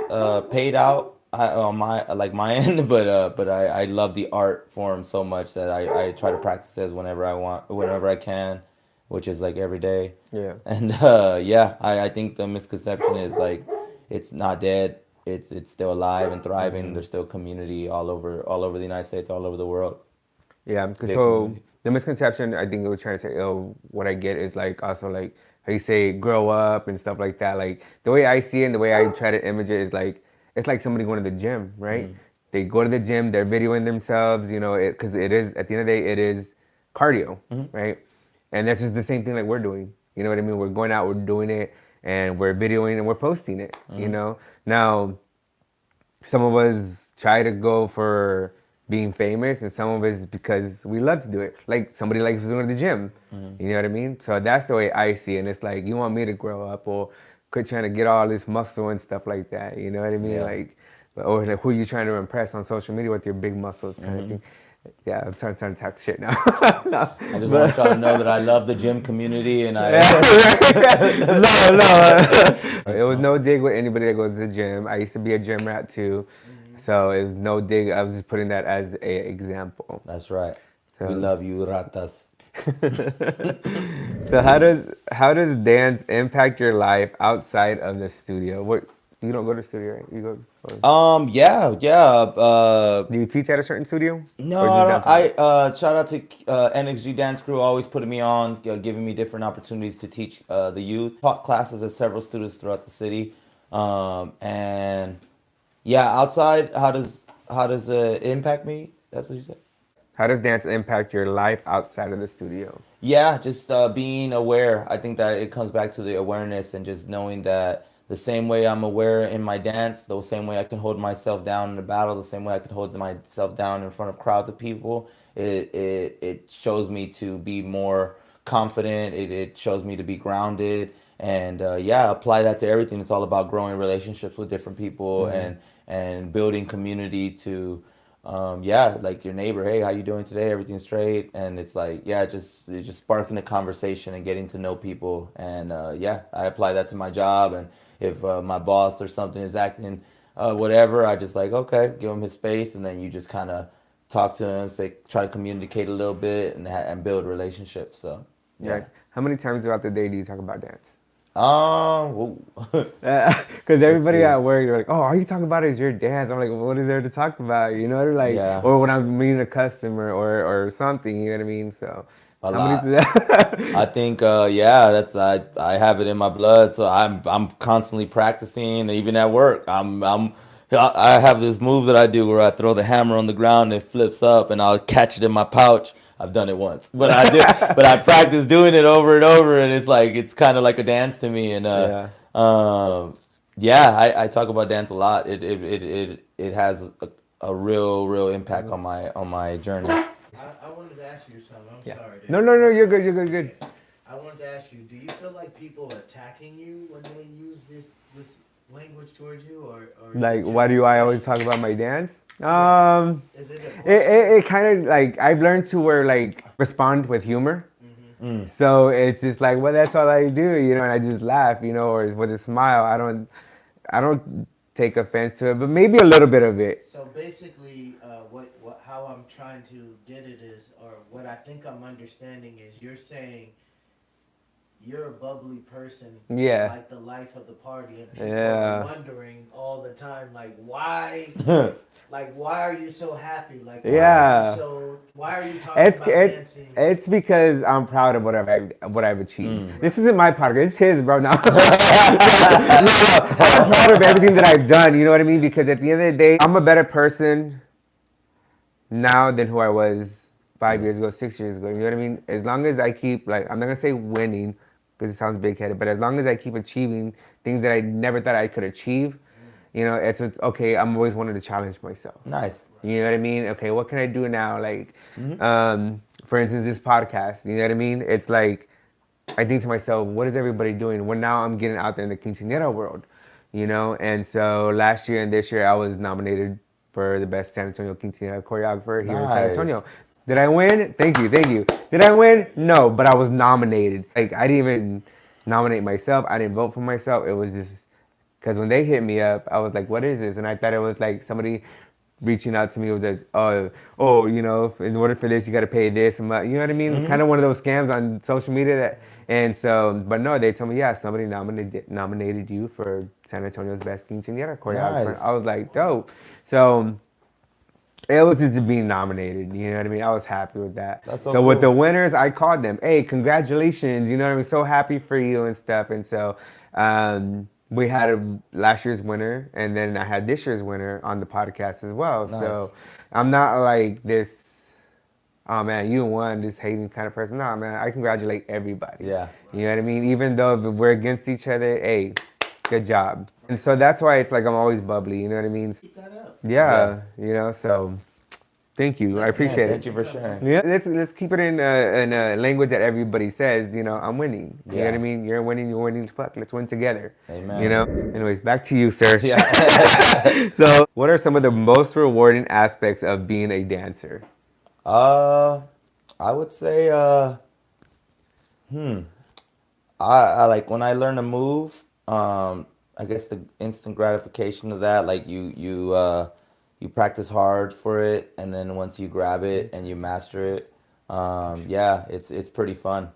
E: paid out on my end, but I love the art form so much that I try to practice it whenever I can, which is like every day.
D: Yeah.
E: And I think the misconception is like it's not dead. It's still alive and thriving. There's still community all over the United States, all over the world.
D: Yeah. So the misconception, I think, we're trying to say, what I get is like also like how you say grow up and stuff like that. Like the way I see it and the way I try to image it is like it's like somebody going to the gym, right? They go to the gym, they're videoing themselves, you know, because it is, at the end of the day, it is cardio, right? And that's just the same thing like we're doing. You know what I mean? We're going out, we're doing it, and we're videoing and we're posting it, you know? Now, some of us try to go for being famous, and some of us because we love to do it. Like somebody likes to go to the gym, you know what I mean? So that's the way I see it. And it's like, you want me to grow up or quit trying to get all this muscle and stuff like that, you know what I mean? Like, or like who you trying to impress on social media with your big muscles kind of thing. Yeah, I'm trying to talk shit now. No,
E: I just want y'all to know that I love the gym community, and I.
D: It was no dig with anybody that goes to the gym. I used to be a gym rat too, so it was no dig. I was just putting that as an example.
E: That's right. We love you, ratas.
D: So how does dance impact your life outside of the studio? What, you don't go to the studio, right? You go.
E: Yeah.
D: Do you teach at a certain studio?
E: No, I shout out to NXG Dance Crew, always putting me on, giving me different opportunities to teach the youth. Taught classes at several studios throughout the city, and yeah, outside, how does it impact me? That's what you said.
D: How does dance impact your life outside of the studio?
E: Yeah, just being aware. I think that it comes back to the awareness and just knowing that the same way I'm aware in my dance, the same way I can hold myself down in a battle, the same way I can hold myself down in front of crowds of people, it shows me to be more confident. It shows me to be grounded, and yeah, apply that to everything. It's all about growing relationships with different people, and building community to yeah, like your neighbor, hey, how you doing today? Everything's straight. And it's like, yeah, just sparking a conversation and getting to know people. And yeah, I apply that to my job. And if my boss or something is acting whatever, I just like, okay, give him his space, and then you just kind of talk to him, say, try to communicate a little bit, and build relationships. So yeah.
D: Nice. How many times throughout the day do you talk about dance?
E: Because
D: everybody at work, they're like, "Oh, all you talk about is your dance." I'm like, well, "What is there to talk about?" You know, they're like,
E: Yeah.
D: or when I'm meeting a customer or something. You know what I mean? So
E: A
D: how
E: lot.
D: many?
E: I think yeah, that's I have it in my blood, so I'm constantly practicing. Even at work, I have this move that I do where I throw the hammer on the ground and it flips up, and I'll catch it in my pouch. I've done it once, but I practice doing it over and over, and it's kind of like a dance to me. And
D: Yeah.
E: yeah, I talk about dance a lot. It has a real impact on my journey.
F: I wanted to ask you something. I'm sorry.
D: No, you're good. You're good. Good.
F: I wanted to ask you, do you feel like people attacking you when they use this language towards you, or is it
D: Like,
F: just
D: why do I always talk about my dance?
F: Is it a
D: It kind of like I've learned to where like respond with humor.
E: Mm.
D: So it's just like, well, that's all I do, you know, and I just laugh, you know, or with a smile. I don't take offense to it, but maybe a little bit of it.
F: So basically, how I'm trying to get it is, or what I think I'm understanding is, you're saying you're a bubbly person,
D: Yeah.
F: like the life of the party, and people
D: Yeah.
F: are wondering all the time, like, why, like, why are you so happy? Like,
D: Yeah.
F: why are you talking
D: It's
F: about
D: it,
F: dancing?
D: it's because I'm proud of what I've achieved. This isn't my podcast. It's his, bro. Now I'm proud of everything that I've done. You know what I mean? Because at the end of the day, I'm a better person now than who I was 5 years ago, 6 years ago. You know what I mean? As long as I keep, like, I'm not gonna say winning because it sounds big-headed, but as long as I keep achieving things that I never thought I could achieve, you know, it's okay. I'm always wanting to challenge myself.
E: Nice.
D: You know what I mean? Okay, what can I do now? Like, for instance, this podcast. You know what I mean? It's like I think to myself, what is everybody doing? Well, now I'm getting out there in the quinceañera world, you know. And so last year and this year, I was nominated for the best San Antonio quinceañera choreographer here in San
E: Nice.
D: Antonio. Did I win? Thank you. Did I win? No, but I was nominated. Like, I didn't even nominate myself. I didn't vote for myself. It was just because when they hit me up, I was like, what is this? And I thought it was like somebody reaching out to me with that, oh, you know, in order for this, you got to pay this. And you know what I mean? Kind of one of those scams on social media. And so, but no, they told me, yeah, somebody nominated you for San Antonio's best quinceañera choreographer.
E: Nice.
D: I was like, dope. So it was just being nominated, you know what I mean? I was happy with that.
E: That's
D: so
E: so
D: with the
E: cool.
D: winners, I called them, hey, congratulations, you know what I mean? So happy for you and stuff. And so we had last year's winner, and then I had this year's winner on the podcast as well.
E: Nice.
D: So I'm not like this, oh man, you won, this hating kind of person. No, man, I congratulate everybody.
E: Yeah.
D: You know what I mean? Even though if we're against each other, hey, good job. And so that's why it's like I'm always bubbly, you know what I mean?
F: Keep that up.
D: Yeah, you know, so thank you. I appreciate
E: Thank
D: it.
E: you for sharing.
D: Yeah, let's keep it in a language that everybody says, you know, I'm winning. You know what I
E: Yeah.
D: mean? You're winning, fuck, let's win together.
E: Amen.
D: You know? Anyways, back to you, sir.
E: Yeah.
D: So, what are some of the most rewarding aspects of being a dancer?
E: I would say, I like when I learn a move. I guess the instant gratification of that, like you practice hard for it, and then once you grab it and you master it, yeah, it's pretty fun.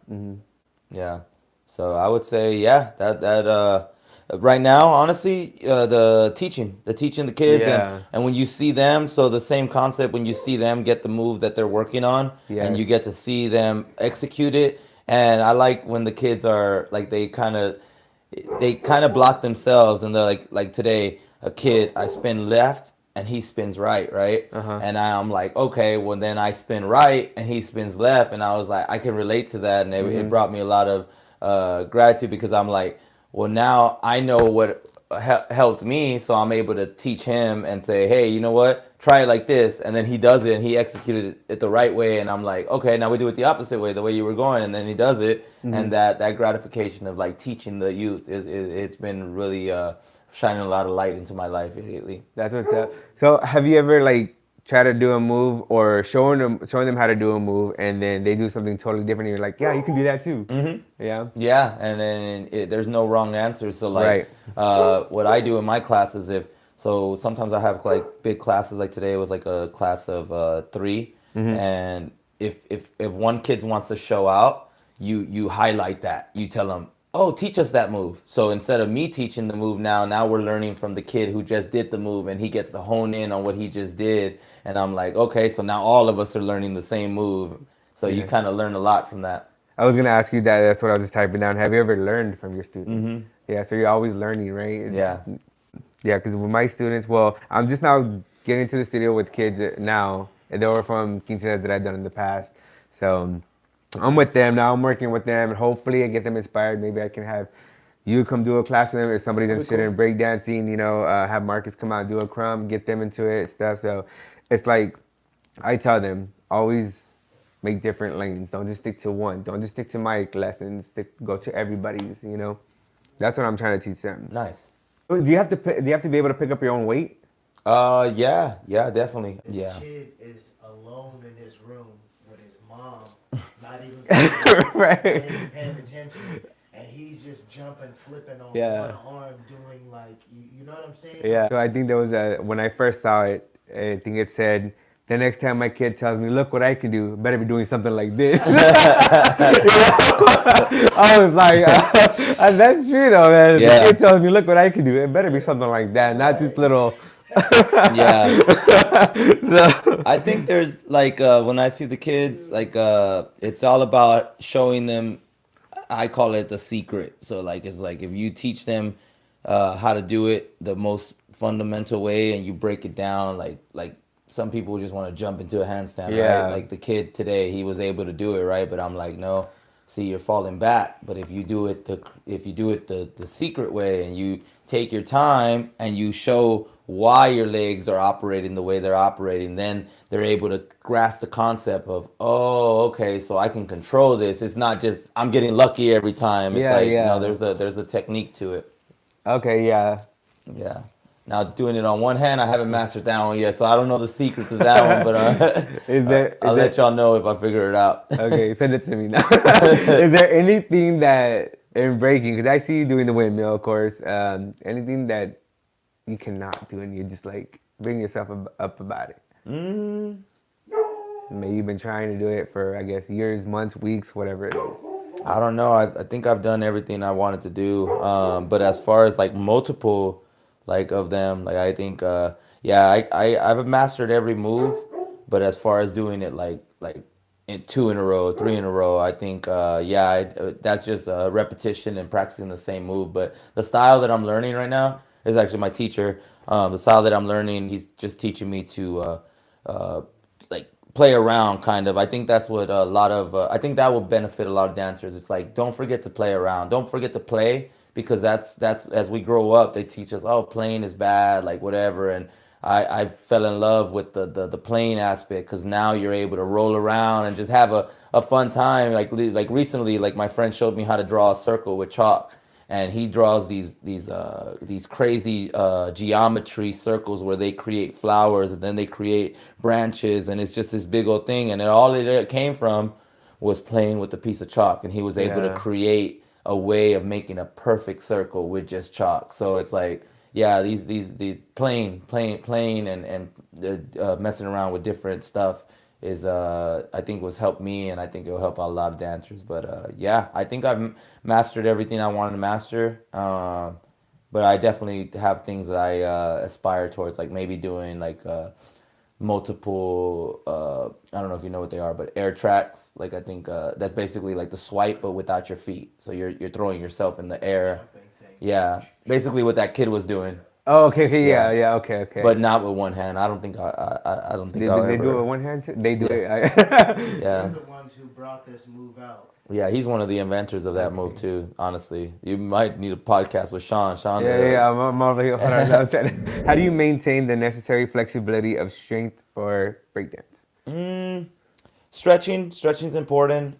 E: Yeah, so I would say, yeah, that right now, honestly, the teaching the kids,
D: Yeah.
E: and when you see them, so the same concept when you see them get the move that they're working on, and you
D: Yes.
E: get to see them execute it, and I like when the kids are like they kind of block themselves, and they're like today a kid, I spin left and he spins right, and I'm like, okay, well then I spin right and he spins left, and I was like, I can relate to that, and it brought me a lot of gratitude, because I'm like, Well, now I know what helped me, so I'm able to teach him and say, hey, you know what? Try it like this. And then he does it and he executed it the right way. And I'm like, okay, now we do it the opposite way, the way you were going. And then he does it. And that gratification of like teaching the youth it's been really shining a lot of light into my life lately.
D: That's what's up. So have you ever like try to do a move or showing them how to do a move and then they do something totally different and you're like, yeah, you can do that too.
E: Yeah, and then there's no wrong answer. So like what I do in my classes, so sometimes I have like big classes, like today was like a class of 3, and if one kid wants to show out, you highlight that. You tell them, oh, teach us that move. So instead of me teaching the move now we're learning from the kid who just did the move and he gets to hone in on what he just did. And I'm like, okay, so now all of us are learning the same move. So you kind of learn a lot from that.
D: I was going to ask you that. That's what I was just typing down. Have you ever learned from your students? Yeah, so you're always learning, right?
E: Yeah.
D: Yeah, because with my students, well, I'm just now getting to the studio with kids now. And they were from quinceañeras that I've done in the past. So I'm with them now. I'm working with them. And hopefully I get them inspired. Maybe I can have you come do a class with them if somebody's interested in breakdancing, have Marcus come out, do a crumb, get them into it, stuff. So it's like, I tell them, always make different lanes. Don't just stick to one. Don't just stick to my lessons. Go to everybody's, That's what I'm trying to teach them.
E: Nice.
D: Do you have to be able to pick up your own weight?
E: Yeah, definitely.
F: This kid is alone in his room with his mom, not even paying attention. And he's just jumping, flipping on one arm, doing like, you know what I'm saying?
D: Yeah. So I think there was when I first saw it, I think it said, the next time my kid tells me, look what I can do, better be doing something like this. I was like, that's true though, man. If the kid tells me, look what I can do, it better be something like that, not this little...
E: I think there's like, when I see the kids, like it's all about showing them, I call it the secret. So like, it's like if you teach them how to do it the most fundamental way and you break it down, like some people just want to jump into a handstand, right? Like the kid today, he was able to do it, right? But I'm like, no, see, you're falling back. But if you do it the secret way and you take your time and you show why your legs are operating the way they're operating, then they're able to grasp the concept of, oh, okay, so I can control this. It's not just I'm getting lucky every time. It's no, there's a technique to it.
D: Okay, yeah.
E: Now doing it on one hand, I haven't mastered that one yet, so I don't know the secret to that one. But I'll let y'all know if I figure it out.
D: Okay, send it to me now. Is there anything that in breaking? Because I see you doing the windmill, of course. Anything that you cannot do, and you just like bring yourself up about it? Maybe you've been trying to do it for, I guess, years, months, weeks, whatever it is.
E: I don't know. I think I've done everything I wanted to do. But as far as like multiple, like of them, like I think, I've mastered every move. But as far as doing it like in 2 in a row, 3 in a row, I think, that's just repetition and practicing the same move. But the style that I'm learning right now is actually my teacher. The style that I'm learning, he's just teaching me to like play around, kind of. I think that's what a lot of, I think that will benefit a lot of dancers. It's like, don't forget to play around. Don't forget to play, because that's as we grow up, they teach us, oh, playing is bad, like whatever. And I fell in love with the playing aspect, because now you're able to roll around and just have a fun time. Like recently, like my friend showed me how to draw a circle with chalk. And he draws these crazy geometry circles where they create flowers and then they create branches, and it's just this big old thing. And all it came from was playing with a piece of chalk, and he was able to create a way of making a perfect circle with just chalk. So it's like, these playing and messing around with different stuff is I think was helped me, and I think it'll help out a lot of dancers. But I think I've mastered everything I wanted to master. But I definitely have things that I aspire towards, like maybe doing like multiple, I don't know if you know what they are, but air tracks. Like I think that's basically like the swipe, but without your feet. So you're throwing yourself in the air. Yeah, basically what that kid was doing.
D: Oh, okay, yeah, okay.
E: But not with one hand. I don't think I don't think I'll
D: They do it
E: ever.
D: with one hand too? They do
E: Yeah.
D: it.
E: Yeah.
F: They're the ones who brought this move out.
E: Yeah, he's one of the inventors of that move too. Honestly, you might need a podcast with Sean. Sean,
D: Yeah. I'm over here. Hold on, how do you maintain the necessary flexibility of strength for breakdance?
E: stretching's important.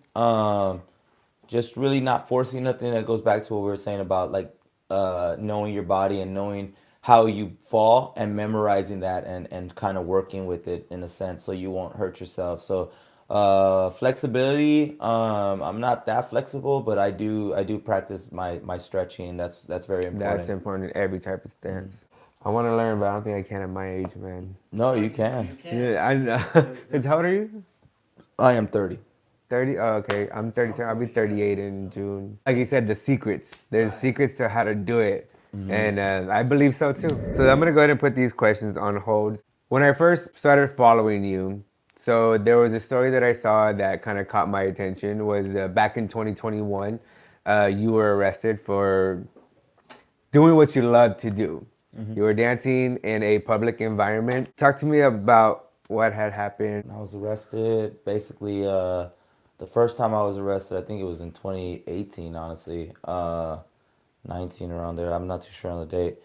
E: Just really not forcing nothing. That goes back to what we were saying about like knowing your body and knowing how you fall and memorizing that and kind of working with it in a sense so you won't hurt yourself. So flexibility. I'm not that flexible, but I do practice my stretching. That's very important.
D: That's important in every type of dance. I want to learn, but I don't think I can at my age, man.
E: No, you can.
F: You can't.
D: Yeah, I know. It's how old are you?
E: I am 30.
D: 30? Oh, okay. I'm 37. I'll be 38 in June. Like you said, the secrets. There's secrets to how to do it. And I believe so too. So I'm going to go ahead and put these questions on hold. When I first started following you, so there was a story that I saw that kind of caught my attention was back in 2021, you were arrested for doing what you love to do. You were dancing in a public environment. Talk to me about what had happened.
E: I was arrested basically the first time I was arrested, I think it was in 2018, honestly. 19 around there. I'm not too sure on the date.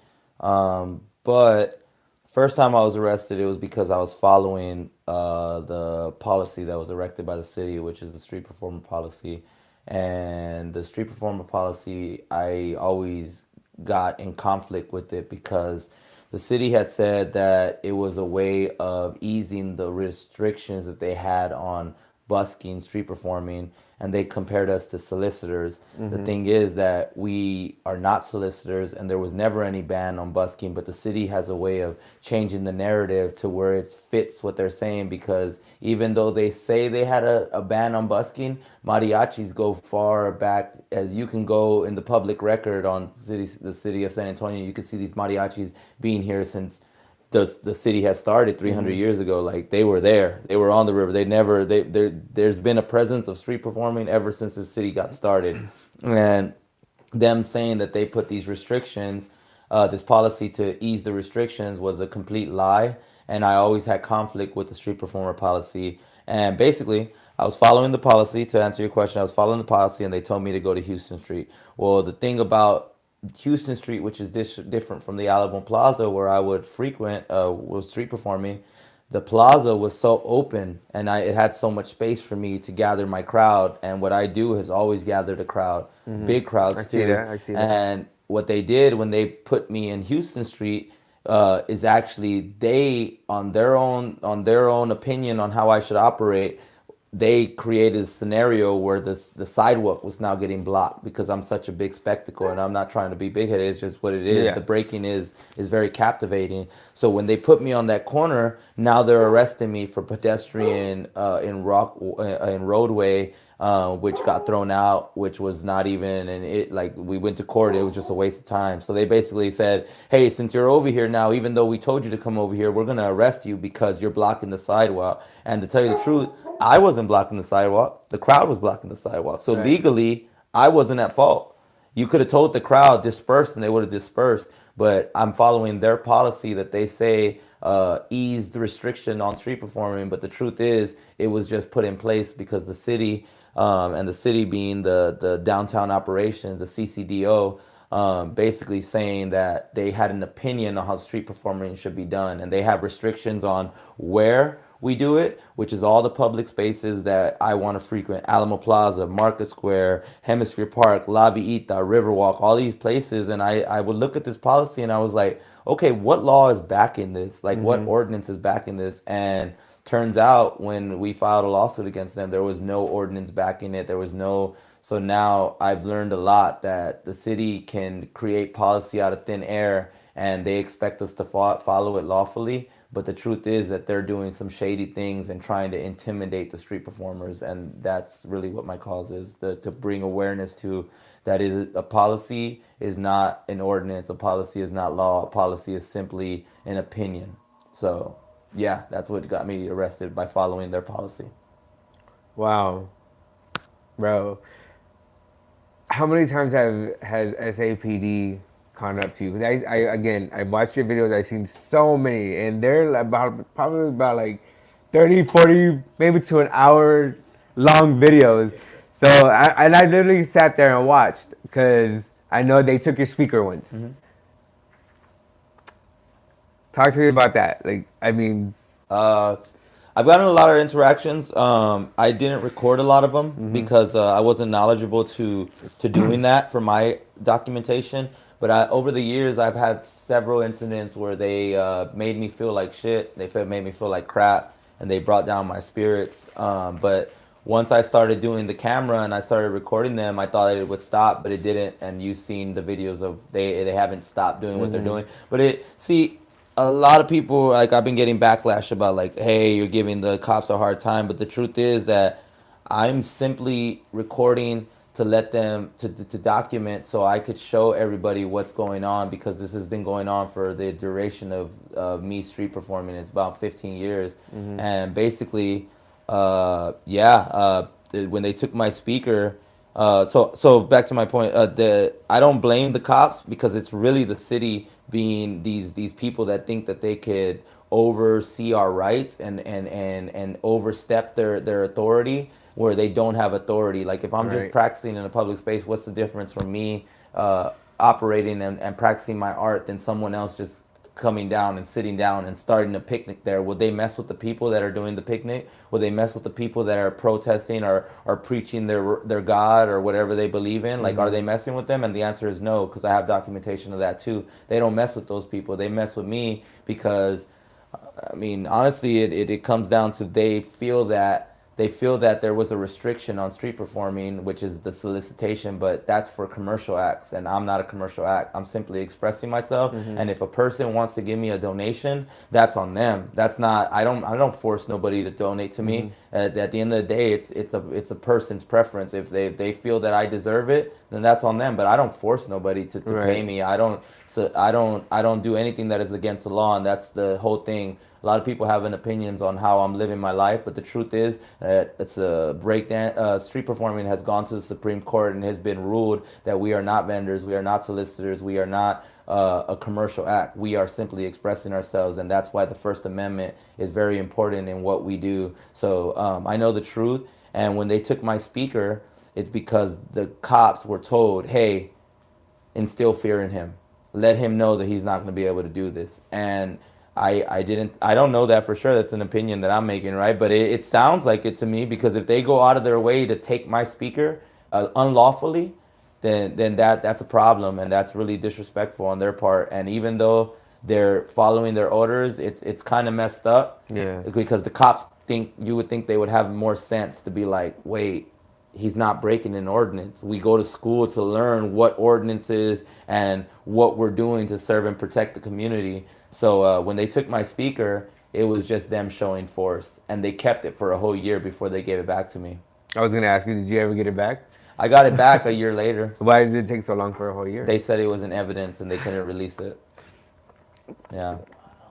E: But first time I was arrested, it was because I was following the policy that was erected by the city, which is the street performer policy. And the street performer policy, I always got in conflict with it because the city had said that it was a way of easing the restrictions that they had on busking, street performing, and they compared us to solicitors. The thing is that we are not solicitors, and there was never any ban on busking, but the city has a way of changing the narrative to where it fits what they're saying, because even though they say they had a ban on busking, mariachis go far back as you can go in the public record on the city of San Antonio. You can see these mariachis being here since the city has started 300 years ago. Like, they were there, they were on the river. There's been a presence of street performing ever since the city got started. And them saying that they put these restrictions, this policy to ease the restrictions, was a complete lie. And I always had conflict with the street performer policy. And basically, I was following the policy. To answer your question, I was following the policy, and they told me to go to Houston Street. Well, the thing about Houston Street, which is different from the Alamo Plaza where I would frequent, was street performing. The plaza was so open, and it had so much space for me to gather my crowd. And what I do has always gathered a crowd, big crowds
D: I
E: too.
D: see that.
E: And what they did when they put me in Houston Street is actually they, on their own opinion on how I should operate, they created a scenario where the sidewalk was now getting blocked because I'm such a big spectacle, and I'm not trying to be big-headed. It's just what it is.
D: Yeah.
E: The breaking is very captivating. So when they put me on that corner, now they're arresting me for pedestrian in roadway, which got thrown out, which was not even, and it, like, we went to court, it was just a waste of time. So they basically said, hey, since you're over here now, even though we told you to come over here, we're going to arrest you because you're blocking the sidewalk. And to tell you the truth, I wasn't blocking the sidewalk. The crowd was blocking the sidewalk. So legally, I wasn't at fault. You could have told the crowd disperse, and they would have dispersed. But I'm following their policy that they say ease the restriction on street performing. But the truth is, it was just put in place because the city, and the city being the downtown operations, the CCDO, basically saying that they had an opinion on how street performing should be done. And they have restrictions on where we do it, which is all the public spaces that I want to frequent: Alamo Plaza, Market Square, Hemisphere Park, La Villita, Riverwalk, all these places. And I would look at this policy and I was like, okay, what law is backing this? Like, what ordinance is backing this? And turns out when we filed a lawsuit against them, there was no ordinance backing it. There was no. So now I've learned a lot that the city can create policy out of thin air, and they expect us to follow it lawfully. But the truth is that they're doing some shady things and trying to intimidate the street performers. And that's really what my cause is, to bring awareness to that a policy is not an ordinance. A policy is not law. A policy is simply an opinion. So, yeah, that's what got me arrested, by following their policy.
D: Wow. Bro, how many times has SAPD caught up to you? Because I watched your videos. I've seen so many, and they're probably about like 30, 40, maybe to an hour long videos. So I literally sat there and watched because I know they took your speaker once.
E: Mm-hmm.
D: Talk to me about that. Like, I mean,
E: I've gotten a lot of interactions. I didn't record a lot of them because I wasn't knowledgeable to doing that for my documentation. But over the years, I've had several incidents where they made me feel like shit. They made me feel like crap, and they brought down my spirits. But once I started doing the camera and I started recording them, I thought it would stop, but it didn't. And you've seen the videos of they haven't stopped doing what they're doing. But a lot of people, like, I've been getting backlash about, like, hey, you're giving the cops a hard time. But the truth is that I'm simply recording to let them to document so I could show everybody what's going on, because this has been going on for the duration of me street performing. It's about 15 years. And basically, when they took my speaker, so back to my point, I don't blame the cops, because it's really the city being these people that think that they could oversee our rights and overstep their authority where they don't have authority. Like, if I'm just practicing in a public space, what's the difference from me operating and practicing my art than someone else just coming down and sitting down and starting a picnic there? Would they mess with the people that are doing the picnic? Would they mess with the people that are protesting or preaching their God or whatever they believe in? Like, are they messing with them? And the answer is no, because I have documentation of that too. They don't mess with those people. They mess with me because, I mean, honestly, it comes down to they feel that there was a restriction on street performing, which is the solicitation, but that's for commercial acts, and I'm not a commercial act. I'm simply expressing myself, and if a person wants to give me a donation, that's on them. That's not, I don't force nobody to donate to me. At the end of the day, it's a person's preference. If they feel that I deserve it, then that's on them. But I don't force nobody to pay me. I don't do anything that is against the law, and that's the whole thing. A lot of people have opinions on how I'm living my life, but the truth is that it's a breakdown. Street performing has gone to the Supreme Court and has been ruled that we are not vendors, we are not solicitors, we are not a commercial act. We are simply expressing ourselves, and that's why the First Amendment is very important in what we do. So I know the truth, and when they took my speaker, it's because the cops were told, hey, instill fear in him. Let him know that he's not going to be able to do this. And I don't know that for sure. That's an opinion that I'm making, right? But it sounds like it to me, because if they go out of their way to take my speaker unlawfully, then that's a problem, and that's really disrespectful on their part. And even though they're following their orders, it's kind of messed up. Yeah. Because the cops you would think they would have more sense to be like, wait, he's not breaking an ordinance. We go to school to learn what ordinances and what we're doing to serve and protect the community. So when they took my speaker, it was just them showing force, and they kept it for a whole year before they gave it back to me.
D: I was going to ask you, did you ever get it back?
E: I got it back a year later.
D: Why did it take so long for a whole year?
E: They said it was in evidence and they couldn't release it. Yeah.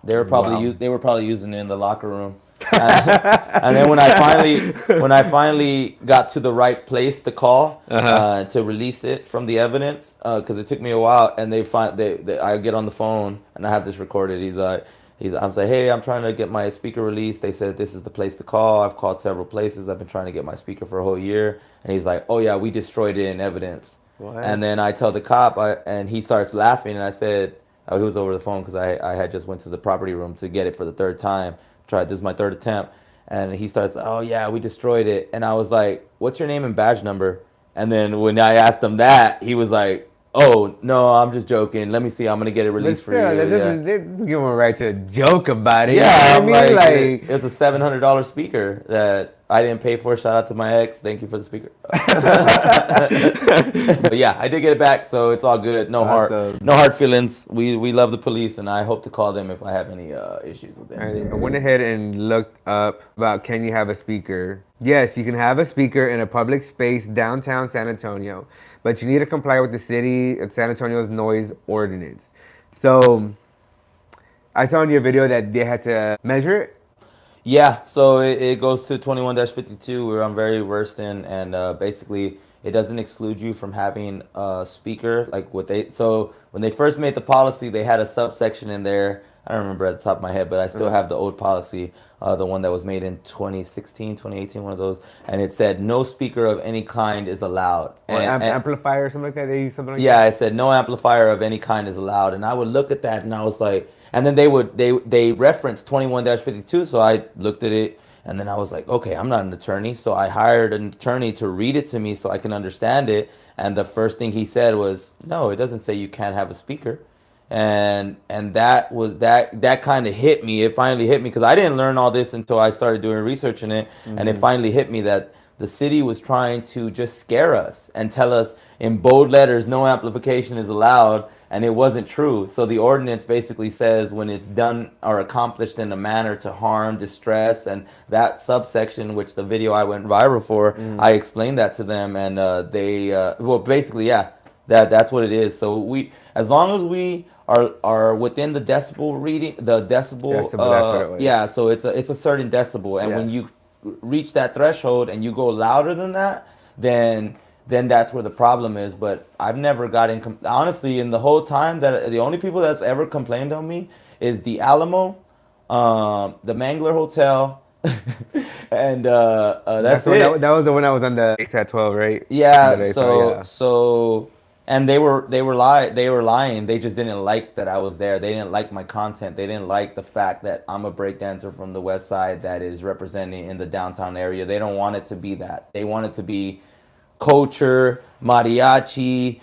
E: They were probably using it in the locker room. And then when I finally got to the right place to call to release it from the evidence, because it took me a while, and I get on the phone and I have this recorded. I'm saying, hey, I'm trying to get my speaker released. They said this is the place to call. I've called several places. I've been trying to get my speaker for a whole year. And he's like, oh yeah, we destroyed it in evidence. What? And then I tell the cop, and he starts laughing, and I said, he was over the phone because I had just went to the property room to get it for the third time. This is my third attempt. And he starts, oh yeah, we destroyed it. And I was like, what's your name and badge number? And then when I asked him that, he was like, oh, no, I'm just joking. Let me see. I'm going to get it released for you.
D: This give him a right to joke about it.
E: Yeah, you know I mean? It's a $700 speaker that I didn't pay for. Shout out to my ex. Thank you for the speaker. But yeah, I did get it back, so it's all good. No hard feelings. We love the police, and I hope to call them if I have any issues with them.
D: I went ahead and looked up about can you have a speaker. Yes, you can have a speaker in a public space downtown San Antonio, but you need to comply with the city of San Antonio's noise ordinance. So I saw in your video that they had to measure it.
E: Yeah, so it goes to 21-52, where I'm very versed in, and basically it doesn't exclude you from having a speaker. Like so when they first made the policy, they had a subsection in there. I don't remember at the top of my head, but I still have the old policy, the one that was made in 2016, 2018, one of those, and it said no speaker of any kind is allowed.
D: Or
E: And,
D: amplifier or something like that. They use something like
E: yeah,
D: that.
E: it said no amplifier of any kind is allowed, and I would look at that and I was like, and then they referenced 21-52, so I looked at it and then I was like, okay, I'm not an attorney, so I hired an attorney to read it to me so I can understand it. And the first thing he said was, no, it doesn't say you can't have a speaker. And that kind of hit me. It finally hit me because I didn't learn all this until I started doing research in it, and it finally hit me that the city was trying to just scare us and tell us in bold letters no amplification is allowed, and it wasn't true. So the ordinance basically says when it's done or accomplished in a manner to harm, distress, and that subsection, which the video I went viral for, I explained that to them, and they well, basically, yeah, that's what it is. So as long as we are within the decibel reading, the decibel,
D: Decibel, that's what it was.
E: yeah, so it's a certain decibel, and when you reach that threshold and you go louder than that, then that's where the problem is. But I've never gotten, honestly, in the whole time, that the only people that's ever complained on me is the Alamo, the Mangler Hotel, and that's it.
D: That was the one that was on the ASAT 12, right?
E: Yeah,
D: That I
E: so
D: saw, yeah.
E: so and they were lying. They just didn't like that I was there. They didn't like my content. They didn't like the fact that I'm a breakdancer from the west side that is representing in the downtown area. They don't want it to be that. They want it to be culture, mariachi,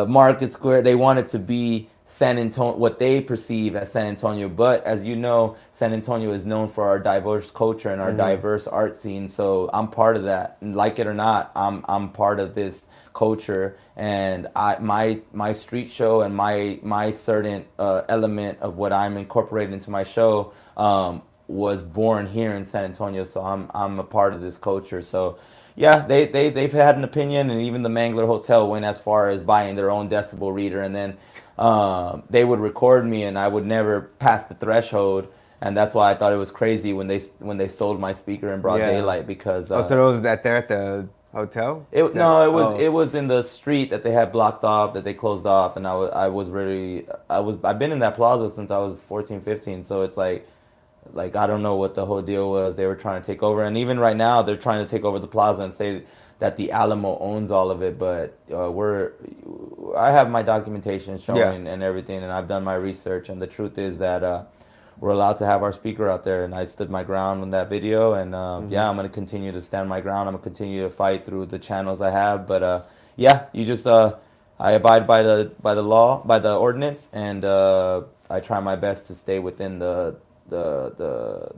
E: Market Square. They want it to be San Antonio, what they perceive as San Antonio. But as you know, San Antonio is known for our diverse culture and our diverse art scene. So I'm part of that. And like it or not, I'm part of this culture. And my street show and my certain element of what I'm incorporating into my show was born here in San Antonio. So I'm a part of this culture. So yeah, they've had an opinion, and even the Mangler Hotel went as far as buying their own decibel reader, and then they would record me, and I would never pass the threshold, and that's why I thought it was crazy when they stole my speaker in broad daylight, because
D: So it was that there at the hotel?
E: it was in the street that they had blocked off, that they closed off, and I've been in that plaza since I was 14, 15, so it's like I don't know what the whole deal was. They were trying to take over, and even right now they're trying to take over the plaza and say that the Alamo owns all of it. But I have my documentation showing and everything, and I've done my research. And the truth is that we're allowed to have our speaker out there, and I stood my ground on that video. And yeah, I'm gonna continue to stand my ground. I'm gonna continue to fight through the channels I have. But yeah, you just I abide by the law, by the ordinance, and I try my best to stay within the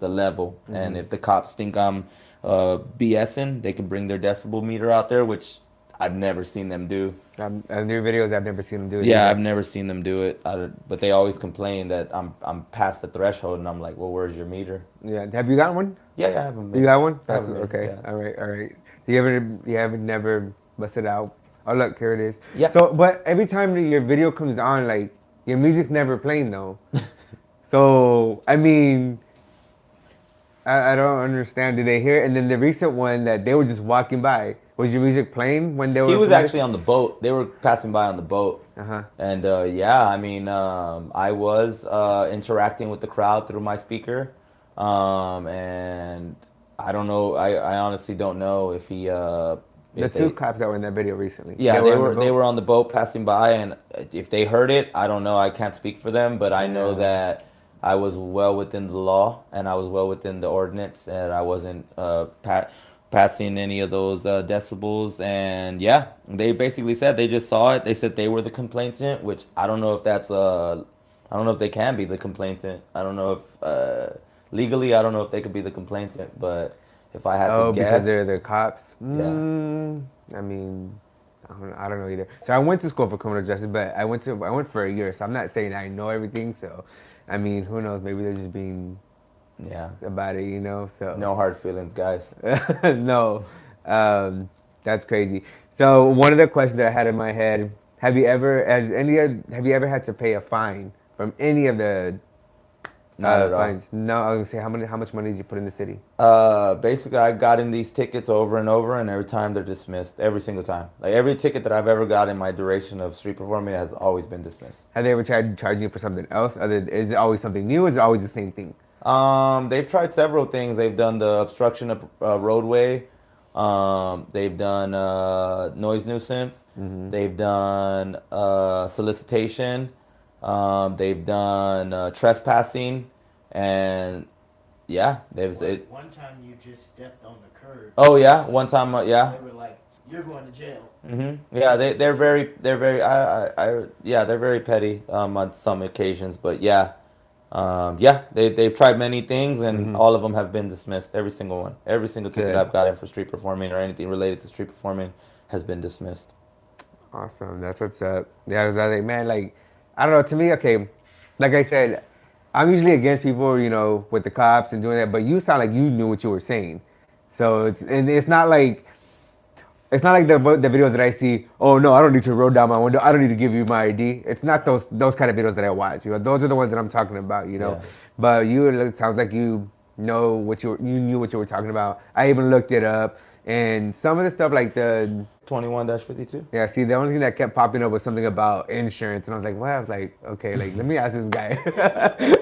E: level. And if the cops think I'm BSing, they can bring their decibel meter out there, which I've never seen them do.
D: New videos, I've never seen them do it.
E: Yeah,
D: either.
E: I've never seen them do it. But they always complain that I'm past the threshold, and I'm like, well, where's your meter?
D: Yeah, have you got one?
E: Yeah, I have them.
D: You got one?
E: I have
D: That's
E: them,
D: okay.
E: yeah.
D: All right. So you haven't never busted out. Oh look, here it is.
E: Yeah.
D: So, but every time that your video comes on, like your music's never playing though. So I mean, I don't understand. Did they hear it? And then the recent one that they were just walking by, was your music playing when they were?
E: He was actually on the boat. They were passing by on the boat.
D: Uh-huh.
E: And yeah, I mean, I was interacting with the crowd through my speaker, and I don't know. I honestly don't know if he.
D: The two cops that were in that video recently.
E: Yeah, they were on the boat passing by, and if they heard it, I don't know. I can't speak for them, but I know that I was well within the law, and I was well within the ordinance, and I wasn't passing any of those decibels. And yeah, they basically said they just saw it. They said they were the complainant, which I don't know if that's I don't know if they can be the complainant. I don't know if legally, I don't know if they could be the complainant, but if I had to guess,
D: because they're the cops.
E: Yeah.
D: I mean, I don't know either. So I went to school for criminal justice, but I went for a year. So I'm not saying I know everything. So, I mean, who knows? Maybe they're just being about it, you know. So
E: no hard feelings, guys.
D: No, that's crazy. So one of the questions that I had in my head: Have you ever had to pay a fine from any of the
E: Not at all.
D: fines? No, I was gonna say how much money did you put in the city?
E: Basically, I got in these tickets over and over, and every time they're dismissed. Every single time. Like every ticket that I've ever got in my duration of street performing has always been dismissed.
D: Have they ever tried charging you for something else? Is it always something new? Or is it always the same thing?
E: They've tried several things. They've done the obstruction of roadway. They've done noise nuisance. They've done solicitation. They've done trespassing, and yeah,
F: One time you just stepped on the curb.
E: Oh yeah, one time yeah.
F: They were like, "You're going to jail."
E: Yeah, they're very yeah, they're very petty on some occasions, but yeah. Yeah, they've tried many things, and all of them have been dismissed. Every single one. Every single ticket I've gotten for street performing or anything related to street performing has been dismissed.
D: Awesome. That's what's up. Yeah, I was like, man, like, I don't know. To me, okay, like I said, I'm usually against people, you know, with the cops and doing that, but you sound like you knew what you were saying. So it's not like the videos that I see. Oh no, I don't need to roll down my window. I don't need to give you my ID. It's not those kind of videos that I watch. You know, those are the ones that I'm talking about. You know,
E: Yeah.
D: but it sounds like you knew what you were talking about. I even looked it up, and some of the stuff like the
E: 21-52.
D: yeah. See, the only thing that kept popping up was something about insurance, and I was like, well, I was like, okay, like let me ask this guy.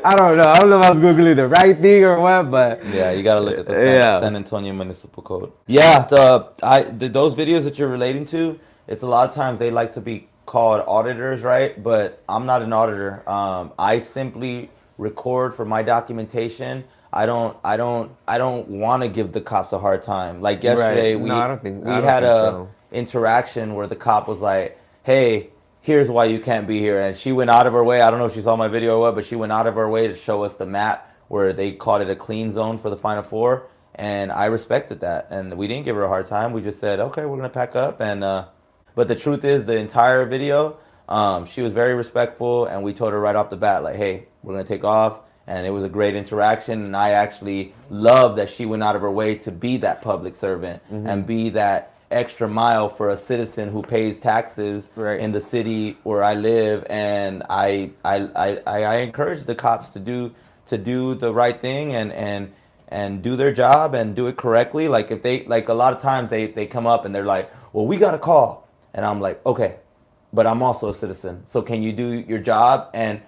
D: I don't know. I don't know if I was googling the right thing or what, but
E: Yeah, you gotta look at the
D: Yeah.
E: San Antonio Municipal Code. Yeah, those videos that you're relating to, it's a lot of times they like to be called auditors, right? But I'm not an auditor. I simply record for my documentation. I don't want to give the cops a hard time. Like yesterday,
D: Right. No, I don't think-
E: we
D: I don't
E: had
D: think
E: a
D: so.
E: interaction where the cop was like, "Hey, here's why you can't be here," and she went out of her way. I don't know if she saw my video or what, but she went out of her way to show us the map where they called it a clean zone for the Final Four, and I respected that, and we didn't give her a hard time. We just said, "Okay, we're gonna pack up," and but the truth is, the entire video, she was very respectful, and we told her right off the bat, like, "Hey, we're gonna take off." And it was a great interaction, and I actually love that she went out of her way to be that public servant and be that extra mile for a citizen who pays taxes
D: Right.
E: in the city where I live. And I encourage the cops to do the right thing and do their job and do it correctly. Like if they, like a lot of times they come up and they're like, "Well, we got a call," and I'm like, "Okay, but I'm also a citizen, so can you do your job and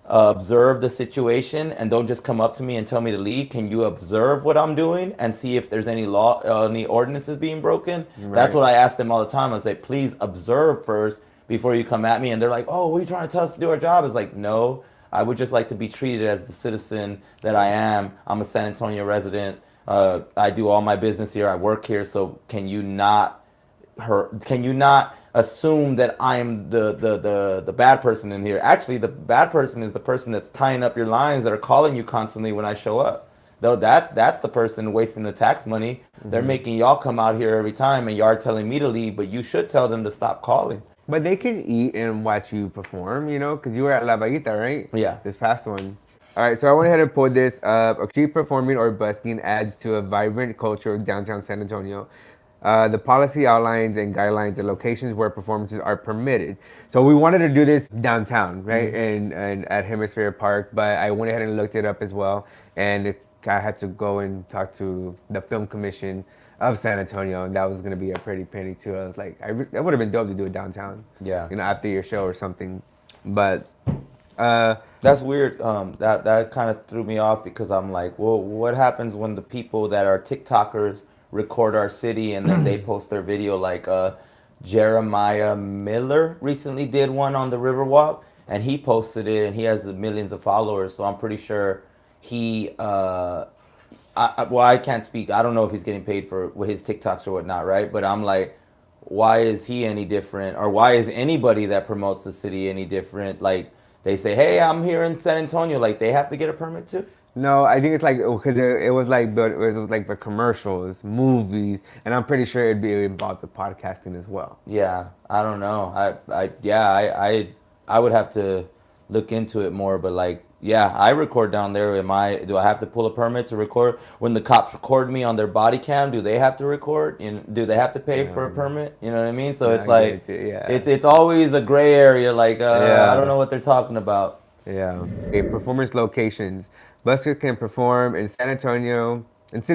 E: observe the situation and don't just come up to me and tell me to leave? Can you observe what I'm doing and see if there's any law, any ordinances being broken?" That's what I ask them all the time. I say, "Please observe first before you come at me." And they're like, "Oh, what are you trying to tell us to do our job?" It's like, no, I would just like to be treated as the citizen that I am. I'm a San Antonio resident. I do all my business here. I work here. So can you not assume that I'm the bad person in here? Actually, the bad person is the person that's tying up your lines that are calling you constantly when I show up. Though that's the person wasting the tax money. They're making y'all come out here every time, and y'all are telling me to leave, but you should tell them to stop calling.
D: But they can eat and watch you perform, you know, because you were at La Vaguita, right?
E: Yeah.
D: This past one. All right, so I went ahead and pulled this up. Street performing or busking adds to a vibrant culture of downtown San Antonio. The policy outlines and guidelines the locations where performances are permitted. So we wanted to do this downtown, right, and at Hemisphere Park, but I went ahead and looked it up as well, and I had to go and talk to the Film Commission of San Antonio, and that was going to be a pretty penny too. I was like, that would have been dope to do it downtown.
E: Yeah.
D: You know, after your show or something. But
E: That's weird. That kind of threw me off because I'm like, well, what happens when the people that are TikTokers record our city and then they post their video? Like Jeremiah Miller recently did one on the Riverwalk, and he posted it, and he has millions of followers. So I'm pretty sure he. I can't speak. I don't know if he's getting paid for his TikToks or whatnot, right? But I'm like, why is he any different, or why is anybody that promotes the city any different? Like they say, "Hey, I'm here in San Antonio," like they have to get a permit too.
D: no, I think it's like because it was like the commercials, movies, and I'm pretty sure it'd be involved with podcasting as well.
E: Yeah, I don't know. I would have to look into it more, but like, yeah, I record down there. Do I have to pull a permit to record? When the cops record me on their body cam, do they have to record? Do they have to pay for a permit? You know what I mean? So
D: Yeah,
E: it's
D: I
E: like,
D: get you, yeah.
E: it's always a gray area. Like,
D: Yeah.
E: I don't know what they're talking about.
D: Yeah. Okay, performance locations. buskers can perform in City of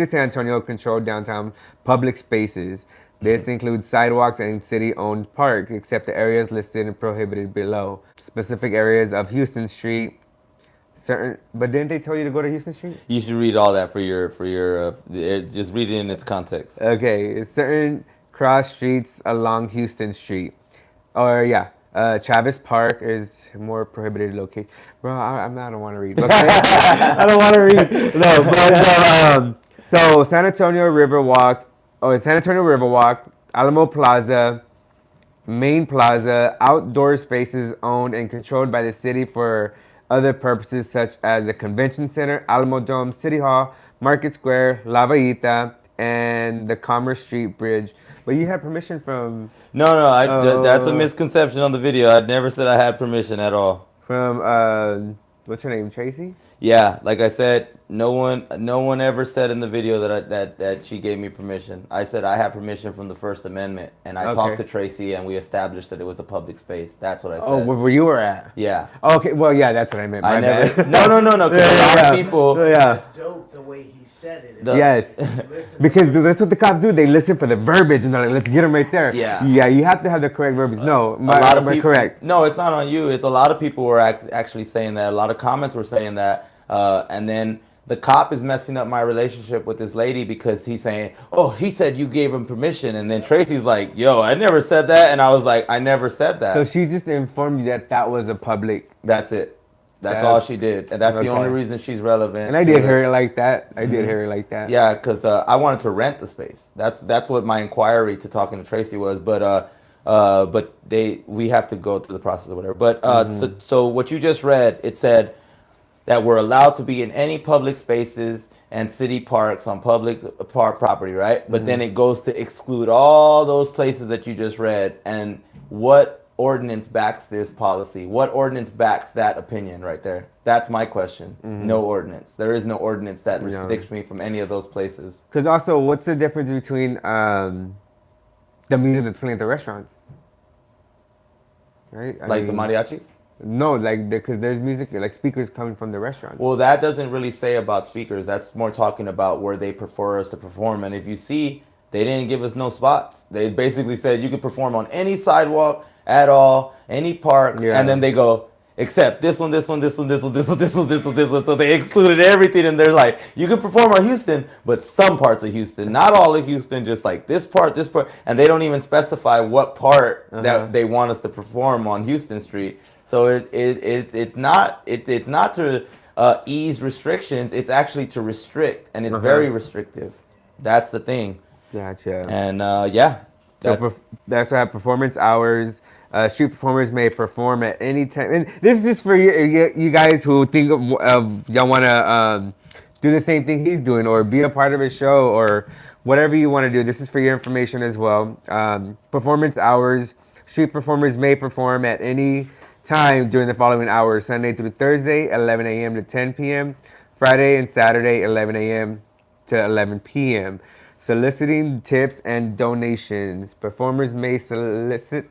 D: San Antonio controlled downtown public spaces. This includes sidewalks and city-owned parks, except the areas listed and prohibited below. Specific areas of Houston Street, but didn't they tell you to go to Houston Street?
E: You should read all that for your just read it in its context.
D: Okay, certain cross streets along Houston Street. Or yeah, Travis Park is more prohibited location. Bro, I don't want to read. Okay? I don't want to read. No, but so San Antonio Riverwalk, Alamo Plaza, Main Plaza, outdoor spaces owned and controlled by the city for other purposes such as the Convention Center, Alamo Dome, City Hall, Market Square, La Vallita, and the Commerce Street Bridge. But you had permission from...
E: No, that's a misconception on the video. I never said I had permission at all.
D: From, what's her name, Tracy?
E: Yeah, like I said, no one ever said in the video that she gave me permission. I said I have permission from the First Amendment, and I talked to Tracy, and we established that it was a public space. That's what I said.
D: Oh, where you were at?
E: Yeah.
D: Okay, well, yeah, that's what I meant. My bad.
E: No. Because a lot of people.
F: That's dope the way he said it.
D: Yes, because that's what the cops do. They listen for the verbiage, and they're like, let's get them right there.
E: Yeah.
D: Yeah, you have to have the correct verbiage. No,
E: A lot of people,
D: correct.
E: No, it's not on you. It's a lot of people were actually saying that. A lot of comments were saying that. And then the cop is messing up my relationship with this lady because he's saying, oh, he said you gave him permission. And then Tracy's like, yo, I never said that. And I was like, I never said that.
D: So she just informed you that that was a public.
E: That's it. That's all she did. And that's the only reason she's relevant.
D: And I did hear it like that. I did hear it like that.
E: Yeah, because I wanted to rent the space. That's what my inquiry to talking to Tracy was. But we have to go through the process or whatever. But so what you just read, it said that we're allowed to be in any public spaces and city parks on public park property, right? But then it goes to exclude all those places that you just read. And what ordinance backs this policy? What ordinance backs that opinion right there? That's my question. No ordinance. There is no ordinance that restricts me from any of those places.
D: Because also, what's the difference between the music that's playing at the restaurants? Right?
E: The mariachis?
D: No, because there's music, like speakers coming from the restaurant.
E: Well, that doesn't really say about speakers. That's more talking about where they prefer us to perform. And if you see, they didn't give us no spots. They basically said you could perform on any sidewalk at all, any park, and then they go, except this one. So they excluded everything, and they're like, you can perform on Houston, but some parts of Houston, not all of Houston, just like this part, and they don't even specify what part that they want us to perform on Houston Street. So it's not to ease restrictions. It's actually to restrict, and it's very restrictive. That's the thing.
D: Gotcha.
E: And
D: that's why performance hours. Street performers may perform at any time. And this is just for you guys who think of y'all want to do the same thing he's doing or be a part of his show or whatever you want to do. This is for your information as well. Performance hours. Street performers may perform at any time during the following hours: Sunday through Thursday, 11 a.m. to 10 p.m. Friday and Saturday, 11 a.m. to 11 p.m. Soliciting tips and donations. Performers may solicit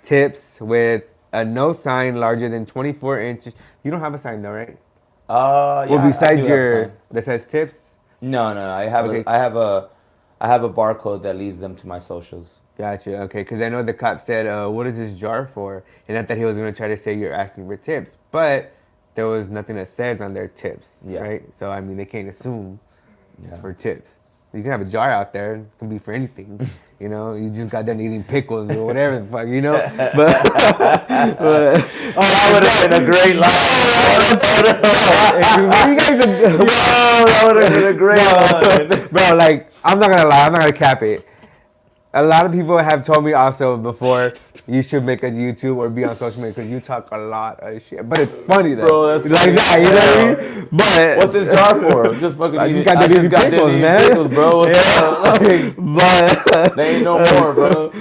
D: tips with a no sign larger than 24 inches. You don't have a sign though, right?
E: Yeah.
D: Well, besides your that says tips.
E: No. I have a barcode that leads them to my socials.
D: Gotcha. Okay, because I know the cop said, "What is this jar for?" And I thought he was gonna try to say you're asking for tips, but there was nothing that says on their tips, right? So I mean, they can't assume it's for tips. You can have a jar out there; it can be for anything. You know, you just got done eating pickles or whatever the fuck, you know. But
E: that would have been a great line. That would have been a great line.
D: Bro, like, I'm not gonna lie, I'm not gonna cap it. A lot of people have told me also before, you should make a YouTube or be on social media because you talk a lot of shit. But it's funny though.
E: Bro, that's
D: like that, you know what I mean? But
E: what's this jar for? Just fucking eating.
D: I just got pickles, man.
E: Pickles, bro.
D: But
E: they ain't no more, bro.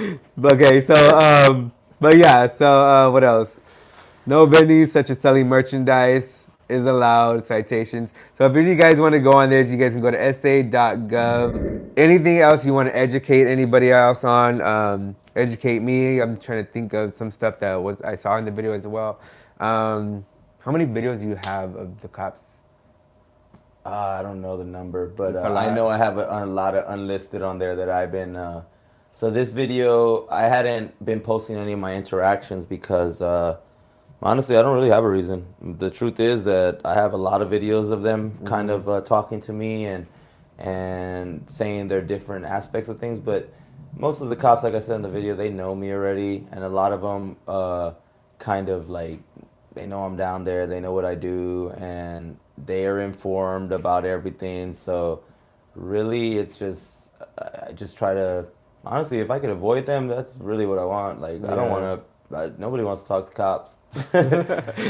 D: Okay, so but yeah, so what else? No venues such as selling merchandise is allowed. Citations. So if any of you guys want to go on this, you guys can go to sa.gov. Anything else you want to educate anybody else on? Educate me. I'm trying to think of some stuff that I saw in the video as well. How many videos do you have of the cops?
E: I don't know the number, but
D: It's a
E: I
D: lot.
E: know I have a lot of unlisted on there that I've been. So this video, I hadn't been posting any of my interactions because honestly, I don't really have a reason. The truth is that I have a lot of videos of them kind of talking to me and saying their different aspects of things. But most of the cops, like I said in the video, they know me already, and a lot of them kind of like they know I'm down there. They know what I do, and they are informed about everything. So really, it's just I just try to honestly, if I could avoid them, that's really what I want. Like I don't want to. Nobody wants to talk to cops.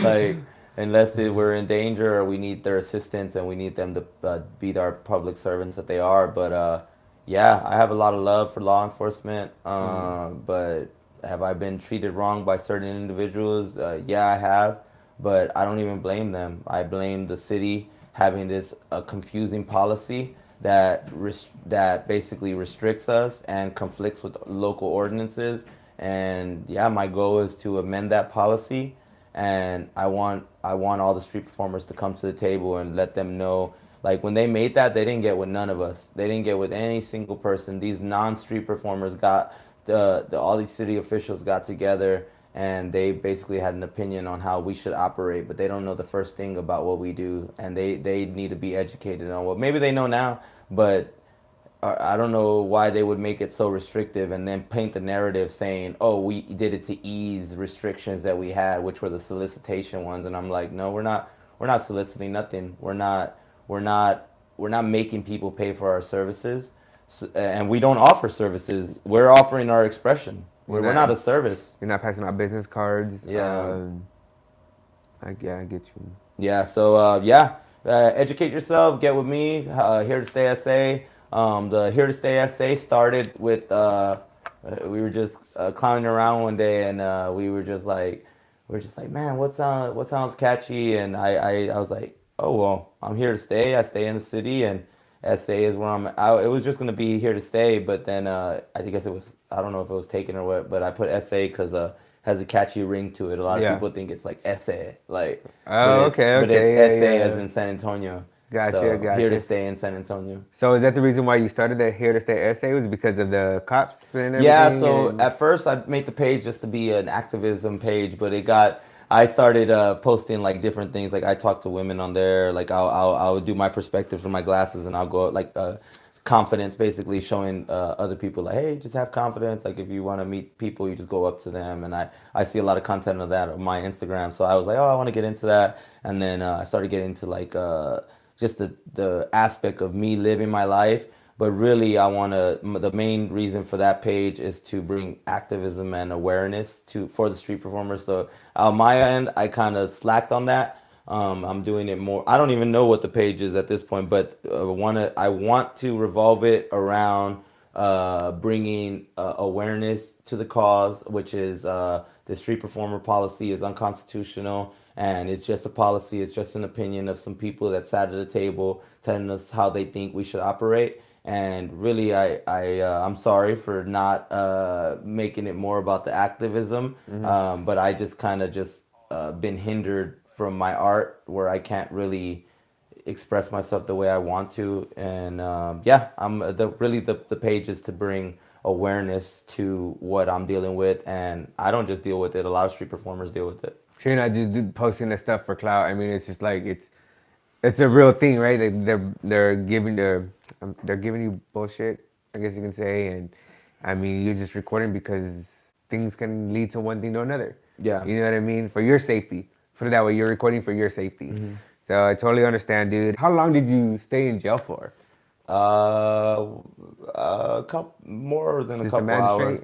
E: Like unless we're in danger or we need their assistance and we need them to be our public servants that they are. But yeah, I have a lot of love for law enforcement. But have I been treated wrong by certain individuals? Yeah, I have. But I don't even blame them. I blame the city having this confusing policy that basically restricts us and conflicts with local ordinances. And yeah, my goal is to amend that policy, and I want all the street performers to come to the table and let them know, like when they made that, they didn't get with none of us. They didn't get with any single person. These non-street performers got all these city officials got together and they basically had an opinion on how we should operate, but they don't know the first thing about what we do, and they need to be educated on what maybe they know now, but I don't know why they would make it so restrictive and then paint the narrative saying, "Oh, we did it to ease restrictions that we had, which were the solicitation ones." And I'm like, "No, we're not. We're not soliciting nothing. We're not. We're not making people pay for our services, and we don't offer services. We're offering our expression. We're not a service.
D: You're not passing out business cards.
E: Yeah.
D: I get you.
E: Yeah. So educate yourself. Get with me. Here to Stay SA. The Here to Stay SA started with we were just clowning around one day, and we were just like, man, what sounds catchy? And I was like, oh well, I'm here to stay. I stay in the city, and SA is where I'm. It was just gonna be Here to Stay, but then I guess it was. I don't know if it was taken or what, but I put SA because has a catchy ring to it. A lot of people think it's like SA, like.
D: Oh, okay.
E: But it's SA as in San Antonio.
D: Gotcha.
E: Here to Stay in San Antonio.
D: So is that the reason why you started the Here to Stay essay? Was because of the cops and everything?
E: Yeah, so at first I made the page just to be an activism page, but I started posting like different things. Like I talk to women on there. Like I'll do my perspective from my glasses, and I'll go like confidence, basically showing other people like, hey, just have confidence. Like if you want to meet people, you just go up to them. And I see a lot of content of that on my Instagram. So I was like, oh, I want to get into that. And then I started getting into like just the aspect of me living my life. But really, the main reason for that page is to bring activism and awareness for the street performers. So on my end, I kind of slacked on that. I'm doing it more. I don't even know what the page is at this point, but I want to revolve it around bringing awareness to the cause, which is the street performer policy is unconstitutional. And it's just a policy. It's just an opinion of some people that sat at a table telling us how they think we should operate. And really, I'm sorry for not making it more about the activism. But I just kind of been hindered from my art where I can't really express myself the way I want to. And the page is to bring awareness to what I'm dealing with. And I don't just deal with it. A lot of street performers deal with it.
D: You're not just posting the stuff for clout. I mean, it's just like it's a real thing, right? They're giving you bullshit, I guess you can say, and I mean, you're just recording because things can lead to one thing to another.
E: Yeah,
D: you know what I mean? For your safety, put it that way. You're recording for your safety. So I totally understand, dude. How long did you stay in jail for?
E: A couple more than
D: Just
E: a couple hours.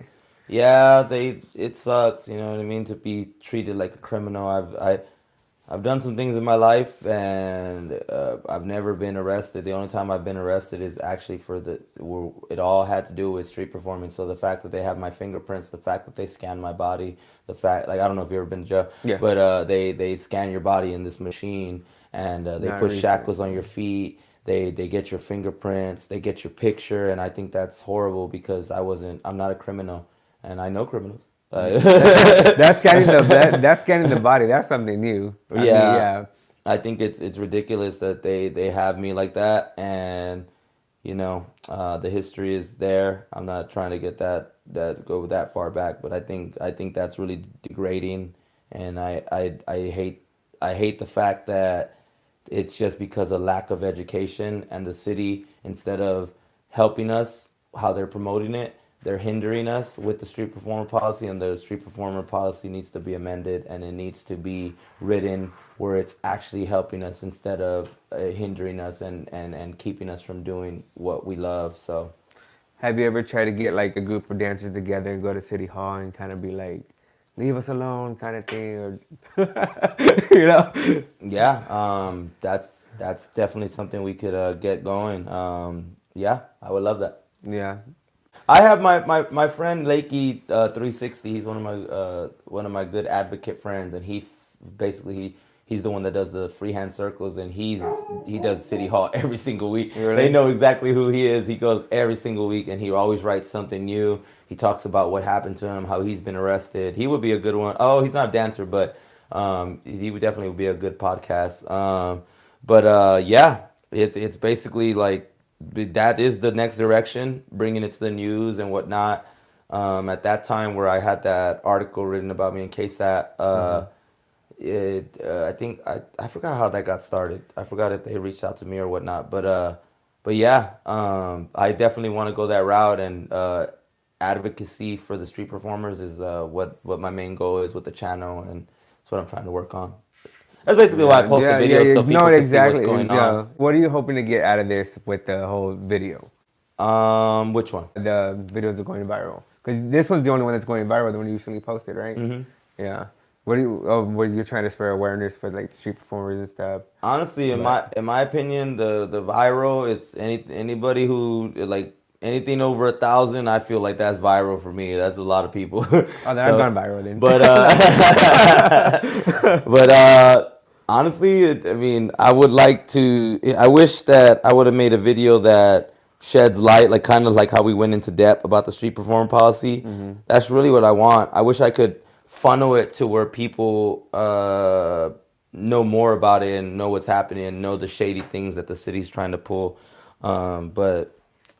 E: Yeah, it sucks, you know what I mean, to be treated like a criminal. I've done some things in my life, and I've never been arrested. The only time I've been arrested is actually it all had to do with street performance. So the fact that they have my fingerprints, the fact that they scan my body, the fact, like, I don't know if you've ever been to jail, but they scan your body in this machine, and they put shackles on your feet. They get your fingerprints, they get your picture, and I think that's horrible because I'm not a criminal. And I know criminals.
D: That's scanning the body. That's something new. I mean,
E: I think it's ridiculous that they have me like that, and you know, the history is there. I'm not trying to get that go that far back, but I think that's really degrading, and I hate the fact that it's just because of lack of education, and the city, instead of helping us how they're promoting it, they're hindering us with the street performer policy, and the street performer policy needs to be amended, and it needs to be written where it's actually helping us instead of hindering us and keeping us from doing what we love. So,
D: have you ever tried to get like a group of dancers together and go to City Hall and kind of be like, leave us alone kind of thing, or you know?
E: Yeah, that's definitely something we could get going. Yeah, I would love that.
D: Yeah.
E: I have my friend Lakey 360. He's one of my good advocate friends, and he's the one that does the freehand circles, and he does City Hall every single week.
D: Really?
E: They know exactly who he is. He goes every single week, and he always writes something new. He talks about what happened to him, how he's been arrested. He would be a good one. Oh, he's not a dancer, but he would definitely be a good podcast. Yeah, it's basically like, that is the next direction, bringing it to the news and whatnot. At that time where I had that article written about me in KSAT, I think I forgot how that got started. I forgot if they reached out to me or whatnot. But yeah, I definitely want to go that route, and advocacy for the street performers is what my main goal is with the channel, and that's what I'm trying to work on. That's basically why I post the videos, so people can see what's going on.
D: What are you hoping to get out of this with the whole video?
E: Which one?
D: The videos are going viral. Because this one's the only one that's going viral, the one you usually posted, right?
E: Mm-hmm.
D: Yeah. What are you trying to spur awareness for, like, street performers and stuff?
E: Honestly, in my opinion, the viral is anybody who, like, anything over 1,000, I feel like that's viral for me. That's a lot of people.
D: Oh, then I've gone viral then.
E: But honestly, I mean, I wish that I would have made a video that sheds light, like kind of like how we went into depth about the street performer policy. Mm-hmm. That's really what I want. I wish I could funnel it to where people know more about it and know what's happening and know the shady things that the city's trying to pull. But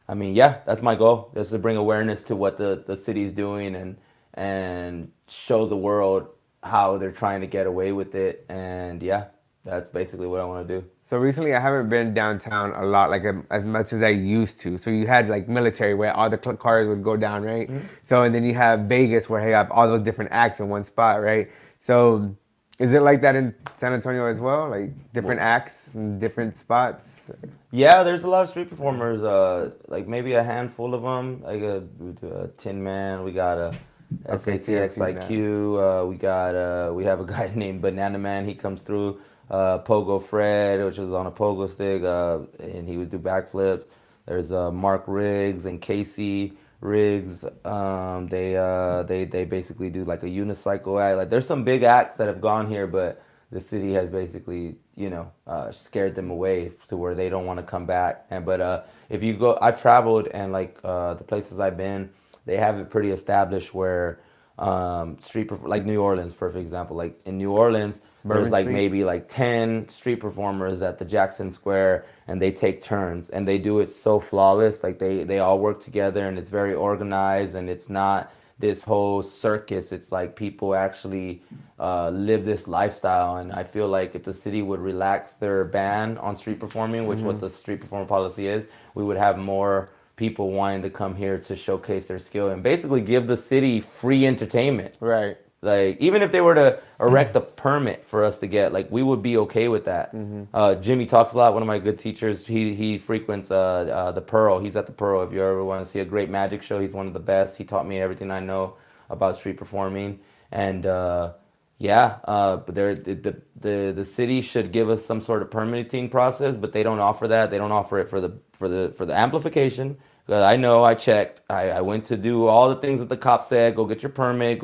E: I mean, yeah, that's my goal, just to bring awareness to what the city's doing and show the world how they're trying to get away with it. And yeah, that's basically what I want to do.
D: So recently I haven't been downtown a lot, like as much as I used to. So you had like military where all the cars would go down, right? Mm-hmm. So, and then you have Vegas where you have all those different acts in one spot, right? So is it like that in San Antonio as well? Like different acts in different spots?
E: Yeah, there's a lot of street performers, like maybe a handful of them, like a Tin Man, we got a SATX IQ, we have a guy named Banana Man, he comes through, Pogo Fred, which is on a pogo stick, and he would do backflips. There's Mark Riggs and Casey Riggs, they basically do like a unicycle act. Like there's some big acts that have gone here, but the city has basically, scared them away to where they don't want to come back. But if you go, I've traveled, and like the places I've been, they have it pretty established where like New Orleans, perfect example. Like in New Orleans, there's like maybe like 10 street performers at the Jackson Square, and they take turns, and they do it so flawless. Like they all work together, and it's very organized, and it's not this whole circus. It's like people actually live this lifestyle, and I feel like if the city would relax their ban on street performing, which what the street performer policy is, we would have more people wanting to come here to showcase their skill and basically give the city free entertainment.
D: Right.
E: Like even if they were to erect a permit for us to get, like we would be okay with that. Jimmy Talks a Lot, one of my good teachers, he frequents the Pearl. He's at the Pearl. If you ever want to see a great magic show, he's one of the best. He taught me everything I know about street performing. And but the city should give us some sort of permitting process, but they don't offer that. They don't offer it for the amplification. I know, I checked. I went to do all the things that the cop said. Go get your permit.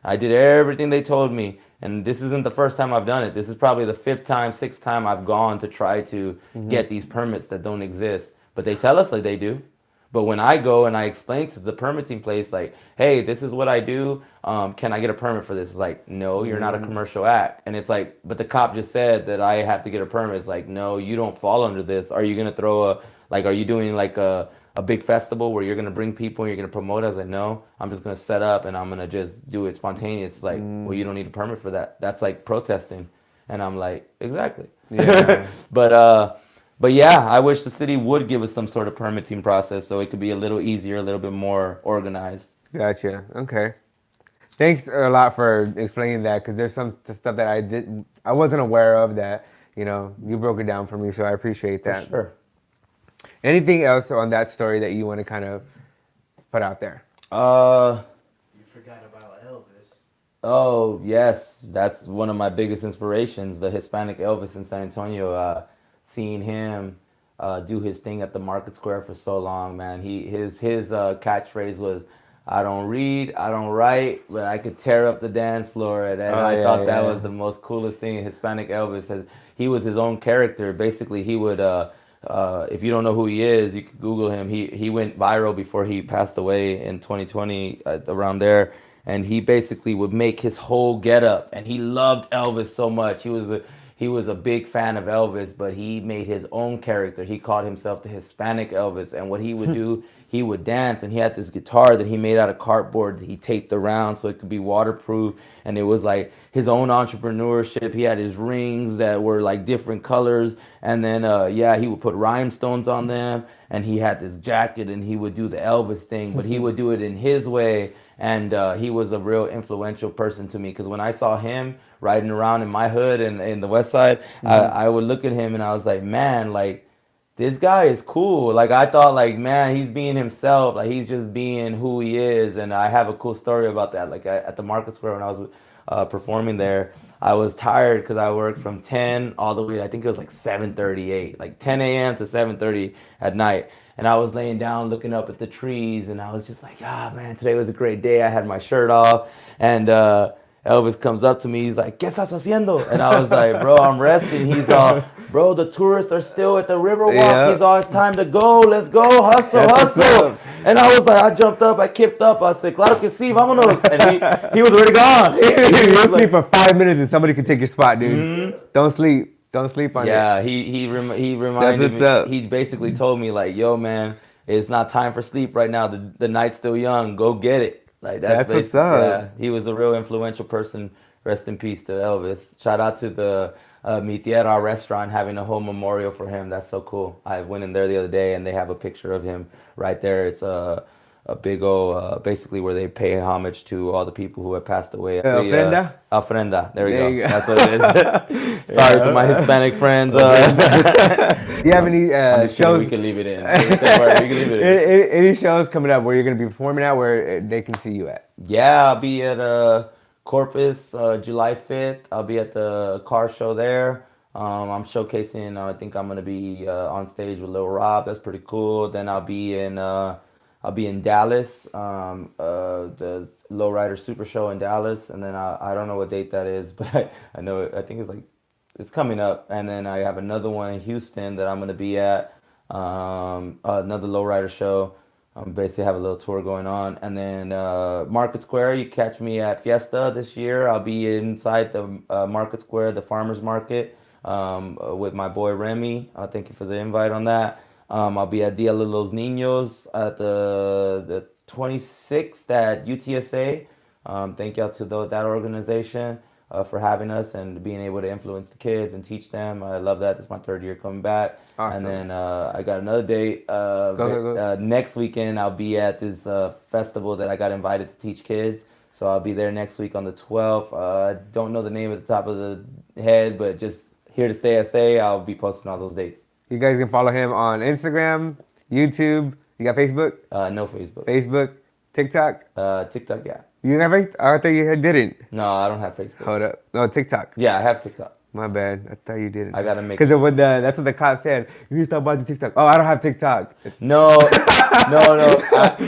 E: I did everything they told me. And this isn't the first time I've done it. This is probably the 5th time, 6th time I've gone to try to get these permits that don't exist. But they tell us like they do. But when I go and I explain to the permitting place, like, hey, this is what I do. Can I get a permit for this? It's like, no, you're not a commercial act. And it's like, but the cop just said that I have to get a permit. It's like, no, you don't fall under this. Are you going to throw are you doing like a big festival where you're going to bring people and you're going to promote? I was like, no, I'm just going to set up and I'm going to just do it spontaneous. It's like, well, you don't need a permit for that. That's like protesting. And I'm like, exactly. Yeah. But yeah, I wish the city would give us some sort of permitting process so it could be a little easier, a little bit more organized.
D: Gotcha. Okay. Thanks a lot for explaining that, because there's some stuff that I wasn't aware of that, you broke it down for me, so I appreciate that.
E: For sure.
D: Anything else on that story that you want to kind of put out there?
F: You forgot about Elvis.
E: Oh, yes. That's one of my biggest inspirations, the Hispanic Elvis in San Antonio. Seeing him do his thing at the Market Square for so long, man. His catchphrase was, I don't read, I don't write, but I could tear up the dance floor. And I thought that was the most coolest thing. Hispanic Elvis, he was his own character. Basically, he would, if you don't know who he is, you could Google him. He went viral before he passed away in 2020, around there. And he basically would make his whole getup. And he loved Elvis so much. He was a big fan of Elvis, but he made his own character. He called himself the Hispanic Elvis. And what he would do, he would dance. And he had this guitar that he made out of cardboard that he taped around so it could be waterproof. And it was like his own entrepreneurship. He had his rings that were like different colors. And then, he would put rhinestones on them. And he had this jacket and he would do the Elvis thing, but he would do it in his way. And he was a real influential person to me, because when I saw him riding around in my hood and in the West Side, I would look at him and I was like, man, like, this guy is cool. Like, I thought, like, man, he's being himself. Like, he's just being who he is. And I have a cool story about that. Like, at the Market Square when I was performing there, I was tired because I worked from 10 all the way, I think it was like 7:38, like 10 a.m. to 7:30 at night. And I was laying down looking up at the trees, and I was just like, man, today was a great day. I had my shirt off, and Elvis comes up to me. He's like, ¿Qué estás haciendo? And I was like, bro, I'm resting. He's all, bro, the tourists are still at the Riverwalk. Yeah. He's all, it's time to go. Let's go. Hustle. And I was like, I jumped up. I kicked up. I said, claro que sí, vámonos. And he was already gone.
D: He was like, for 5 minutes and somebody could take your spot, dude. Mm-hmm. Don't sleep. Don't sleep on it.
E: Yeah, he reminded me. He basically told me, like, yo, man, it's not time for sleep right now. The night's still young. Go get it. Like, that's what's up. Yeah, he was a real influential person. Rest in peace to Elvis. Shout out to the Mi Tierra restaurant having a whole memorial for him. That's so cool. I went in there the other day and they have a picture of him right there. It's a big old, basically where they pay homage to all the people who have passed away.
D: Ofrenda?
E: Ofrenda. There you go. That's what it is. Sorry to my Hispanic friends.
D: Do you have any shows?
E: We can leave it in. We can leave it in.
D: Any shows coming up where you're going to be performing at where they can see you at?
E: Yeah, I'll be at Corpus July 5th. I'll be at the car show there. I'm showcasing, I think I'm going to be on stage with Lil Rob. That's pretty cool. Then I'll be in Dallas, the Lowrider Super Show in Dallas, and then I don't know what date that is, but I know I think it's coming up. And then I have another one in Houston that I'm going to be at, another Lowrider show. Basically have a little tour going on. And then Market Square, you catch me at Fiesta this year. I'll be inside the Market Square, the farmers market, with my boy Remy. Thank you for the invite on that. I'll be at Dia de los Niños at the 26th at UTSA. Thank y'all to that organization for having us and being able to influence the kids and teach them. I love that. It's my third year coming back. Awesome. And then I got another date. Go. Next weekend, I'll be at this festival that I got invited to teach kids. So I'll be there next week on the 12th. I don't know the name at the top of the head, but just here to stay SA. I'll be posting all those dates.
D: You guys can follow him on Instagram, YouTube. You got Facebook?
E: No Facebook.
D: Facebook, TikTok?
E: TikTok, yeah.
D: You have Facebook? I thought you didn't.
E: No, I don't have Facebook.
D: Hold up. No, TikTok.
E: Yeah, I have TikTok.
D: My bad. I thought you didn't.
E: I gotta make.
D: Because that's what the cop said. You need to stop watching TikTok. Oh, I don't have TikTok.
E: No.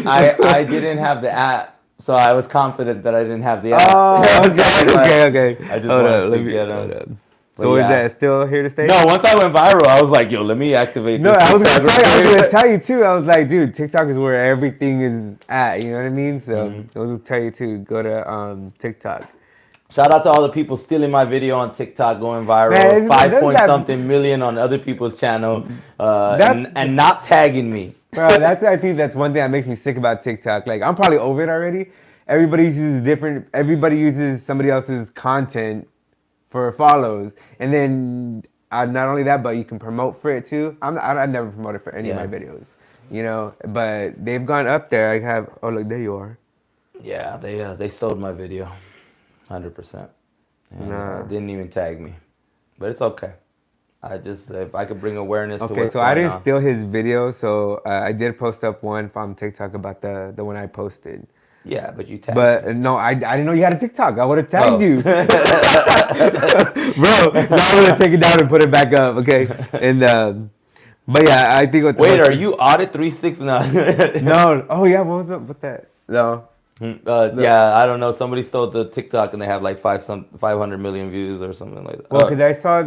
E: I didn't have the app, so I was confident that I didn't have the app.
D: Oh, okay.
E: I just wanted to get on.
D: So is that still here to stay?
E: No, once I went viral, I was like, yo, let me activate this.
D: No, I was
E: TikTok
D: going to tell you too. I was like, dude, TikTok is where everything is at. You know what I mean? So I was going to tell you too, go to TikTok.
E: Shout out to all the people stealing my video on TikTok, going viral.
D: Man,
E: 5-point-something million on other people's channel, and not tagging me.
D: Bro, I think that's one thing that makes me sick about TikTok. Like, I'm probably over it already. Everybody uses somebody else's content for follows, and then not only that, but you can promote for it too. I've never promoted for any of my videos, you know. But they've gone up there. I have. Oh, look, there you are.
E: Yeah, they stole my video, 100%, and didn't even tag me. But it's okay. If I could bring awareness to what's going on.
D: Okay, so I didn't steal his video. So I did post up one from TikTok about the one I posted.
E: Yeah, but you tagged
D: me. No, I didn't know you had a TikTok. I would have tagged you. Bro, now I'm going to take it down and put it back up, okay? And, but yeah, I think...
E: Wait, are you Audit 360 now?
D: No. Oh, yeah, what was up with that? No.
E: Yeah, I don't know. Somebody stole the TikTok and they have like 500 million views or something like that.
D: Well, because I saw,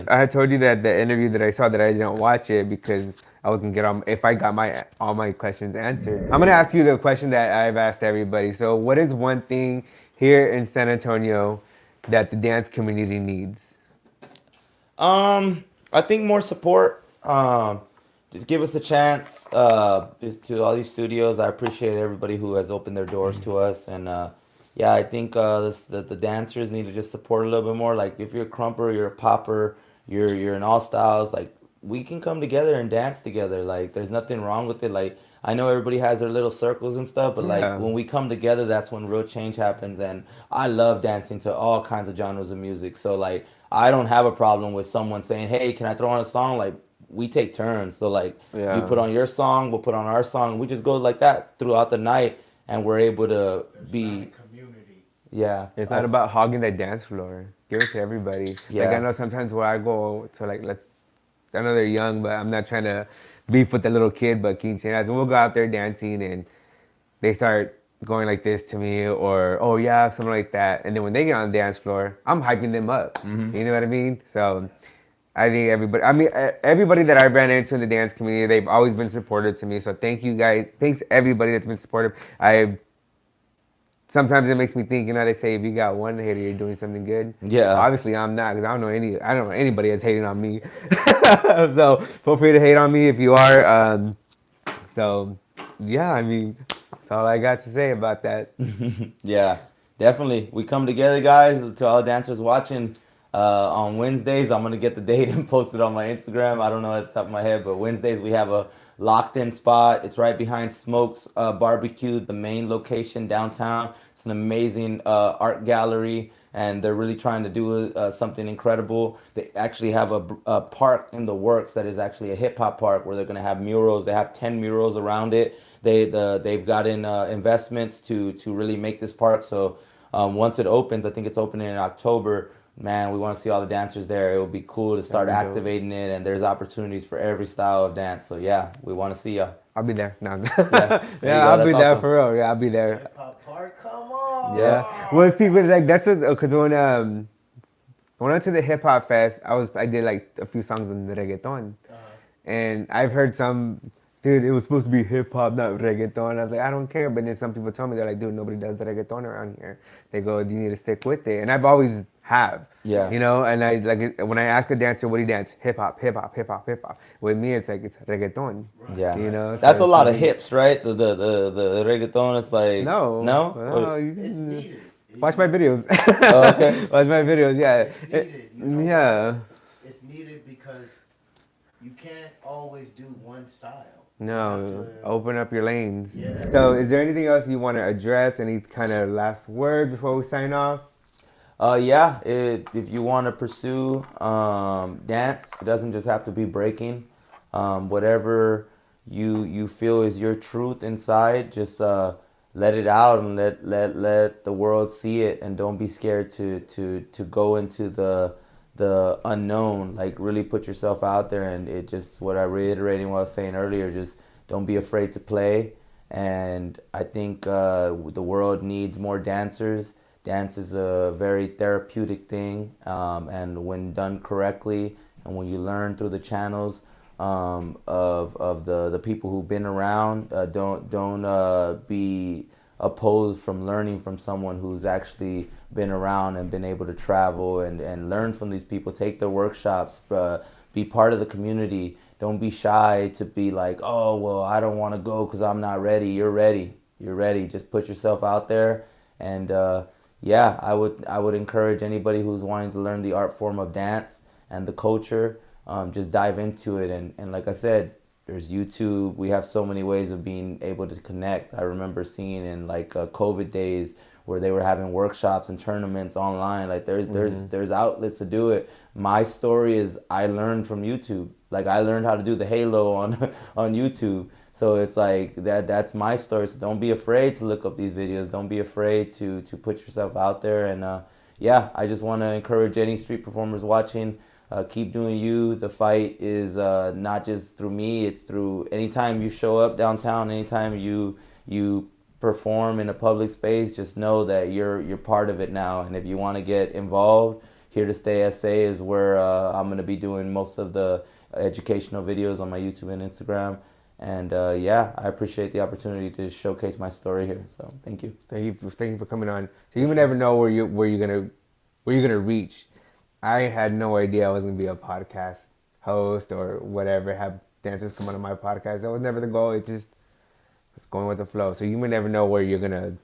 D: I had told you that the interview that I saw that I didn't watch it because I wasn't get if I got all my questions answered. I'm gonna ask you the question that I've asked everybody. So, what is one thing here in San Antonio that the dance community needs?
E: I think more support. Just give us a chance. Just to all these studios, I appreciate everybody who has opened their doors to us, and yeah, I think the dancers need to just support a little bit more. Like if you're a crumper, you're a popper, you're in all styles. Like we can come together and dance together. Like there's nothing wrong with it. Like I know everybody has their little circles and stuff, but like when we come together, that's when real change happens. And I love dancing to all kinds of genres of music. So like I don't have a problem with someone saying, "Hey, can I throw on a song?" Like we take turns. So like you put on your song, we'll put on our song. We just go like that throughout the night, and we're able to be community. Yeah,
D: it's not about hogging that dance floor. Give it to everybody.
E: Yeah.
D: Like I know sometimes where I go to like I know they're young, but I'm not trying to beef with the little kid, but quinceañeras, and we'll go out there dancing and they start going like this to me or, oh yeah, something like that. And then when they get on the dance floor, I'm hyping them up. You know what I mean? So I think everybody that I ran into in the dance community, they've always been supportive to me. So thank you guys. Thanks everybody that's been supportive. Sometimes it makes me think, you know, they say if you got one hater, you're doing something good.
E: Yeah.
D: Obviously, I'm not, because I don't know anybody that's hating on me. So feel free to hate on me if you are. So yeah, I mean, that's all I got to say about that.
E: Yeah, definitely. We come together, guys. To all the dancers watching, on Wednesdays, I'm gonna get the date and post it on my Instagram. I don't know at the top of my head, but Wednesdays we have a locked-in spot. It's right behind Smokes Barbecue, the main location downtown. It's an amazing art gallery, and they're really trying to do something incredible. They actually have a park in the works that is actually a hip-hop park where they're going to have murals. They have 10 murals around it. They've gotten investments to really make this park. So once it opens, I think it's opening in October, man, we want to see all the dancers there. It would be cool to start activating it, and there's opportunities for every style of dance. So yeah, we want to see ya.
D: I'll be there. No.
E: Yeah,
D: I'll be there for real. Yeah, I'll be there.
F: Hip-hop park, come on.
D: Yeah. Well, see, but like that's because when I went to the hip hop fest, I did like a few songs on the reggaeton, and I've heard some. Dude, it was supposed to be hip-hop, not reggaeton. I was like, I don't care. But then some people told me, they're like, dude, nobody does the reggaeton around here. They go, you need to stick with it. And I've always have.
E: Yeah.
D: You know, and I like when I ask a dancer, what do you dance? Hip-hop, hip-hop, hip-hop, hip-hop. With me, it's like, it's reggaeton.
E: Right. Yeah.
D: You know?
E: That's a lot of hips, right? The reggaeton, it's like...
D: No.
F: It's needed.
D: Watch my videos.
E: Oh, okay.
D: Watch my videos, yeah.
F: It's needed. You know,
D: yeah.
F: It's needed because you can't always do one style.
D: No, open up your lanes.
F: Yeah.
D: So is there anything else you want to address? Any kind of last words before we sign off?
E: Yeah, if you want to pursue dance, it doesn't just have to be breaking. Whatever you feel is your truth inside, just let it out and let the world see it, and don't be scared to go into the unknown. Like really put yourself out there, and it just what I reiterating what I was saying earlier, just don't be afraid to play. And I think the world needs more dancers Dance is a very therapeutic thing, and when done correctly, and when you learn through the channels of the people who've been around, don't be opposed from learning from someone who's actually been around and been able to travel and learn from these people. Take their workshops, be part of the community. Don't be shy to be like, oh, well, I don't want to go because I'm not ready. You're ready. You're ready. Just put yourself out there. And yeah, I would encourage anybody who's wanting to learn the art form of dance and the culture, just dive into it. And like I said, there's YouTube. We have so many ways of being able to connect. I remember seeing in like COVID days where they were having workshops and tournaments online. Like there's outlets to do it. My story is I learned from YouTube. Like I learned how to do the halo on YouTube. So it's like that's my story. So don't be afraid to look up these videos. Don't be afraid to put yourself out there. And yeah, I just want to encourage any street performers watching. Keep doing you. The fight is not just through me. It's through anytime you show up downtown, anytime you perform in a public space, just know that you're part of it now. And if you want to get involved, Here to Stay SA is where I'm going to be doing most of the educational videos on my YouTube and Instagram. And yeah, I appreciate the opportunity to showcase my story here. So thank you.
D: Thank you for coming on. So you never know where you're gonna reach. I had no idea I was gonna be a podcast host or whatever. Have dancers come on my podcast. That was never the goal. It's going with the flow. So you may never know where you're gonna,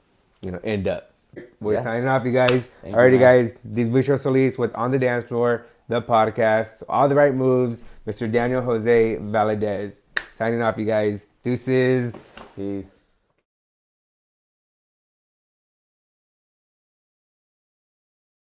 D: end up. We're signing off, you guys. Alrighty, guys. Demetrio Solis with On the Dance Floor, the podcast. All the right moves. Mr. Daniel Jose Valedez. Signing off, you guys. Deuces.
E: Peace.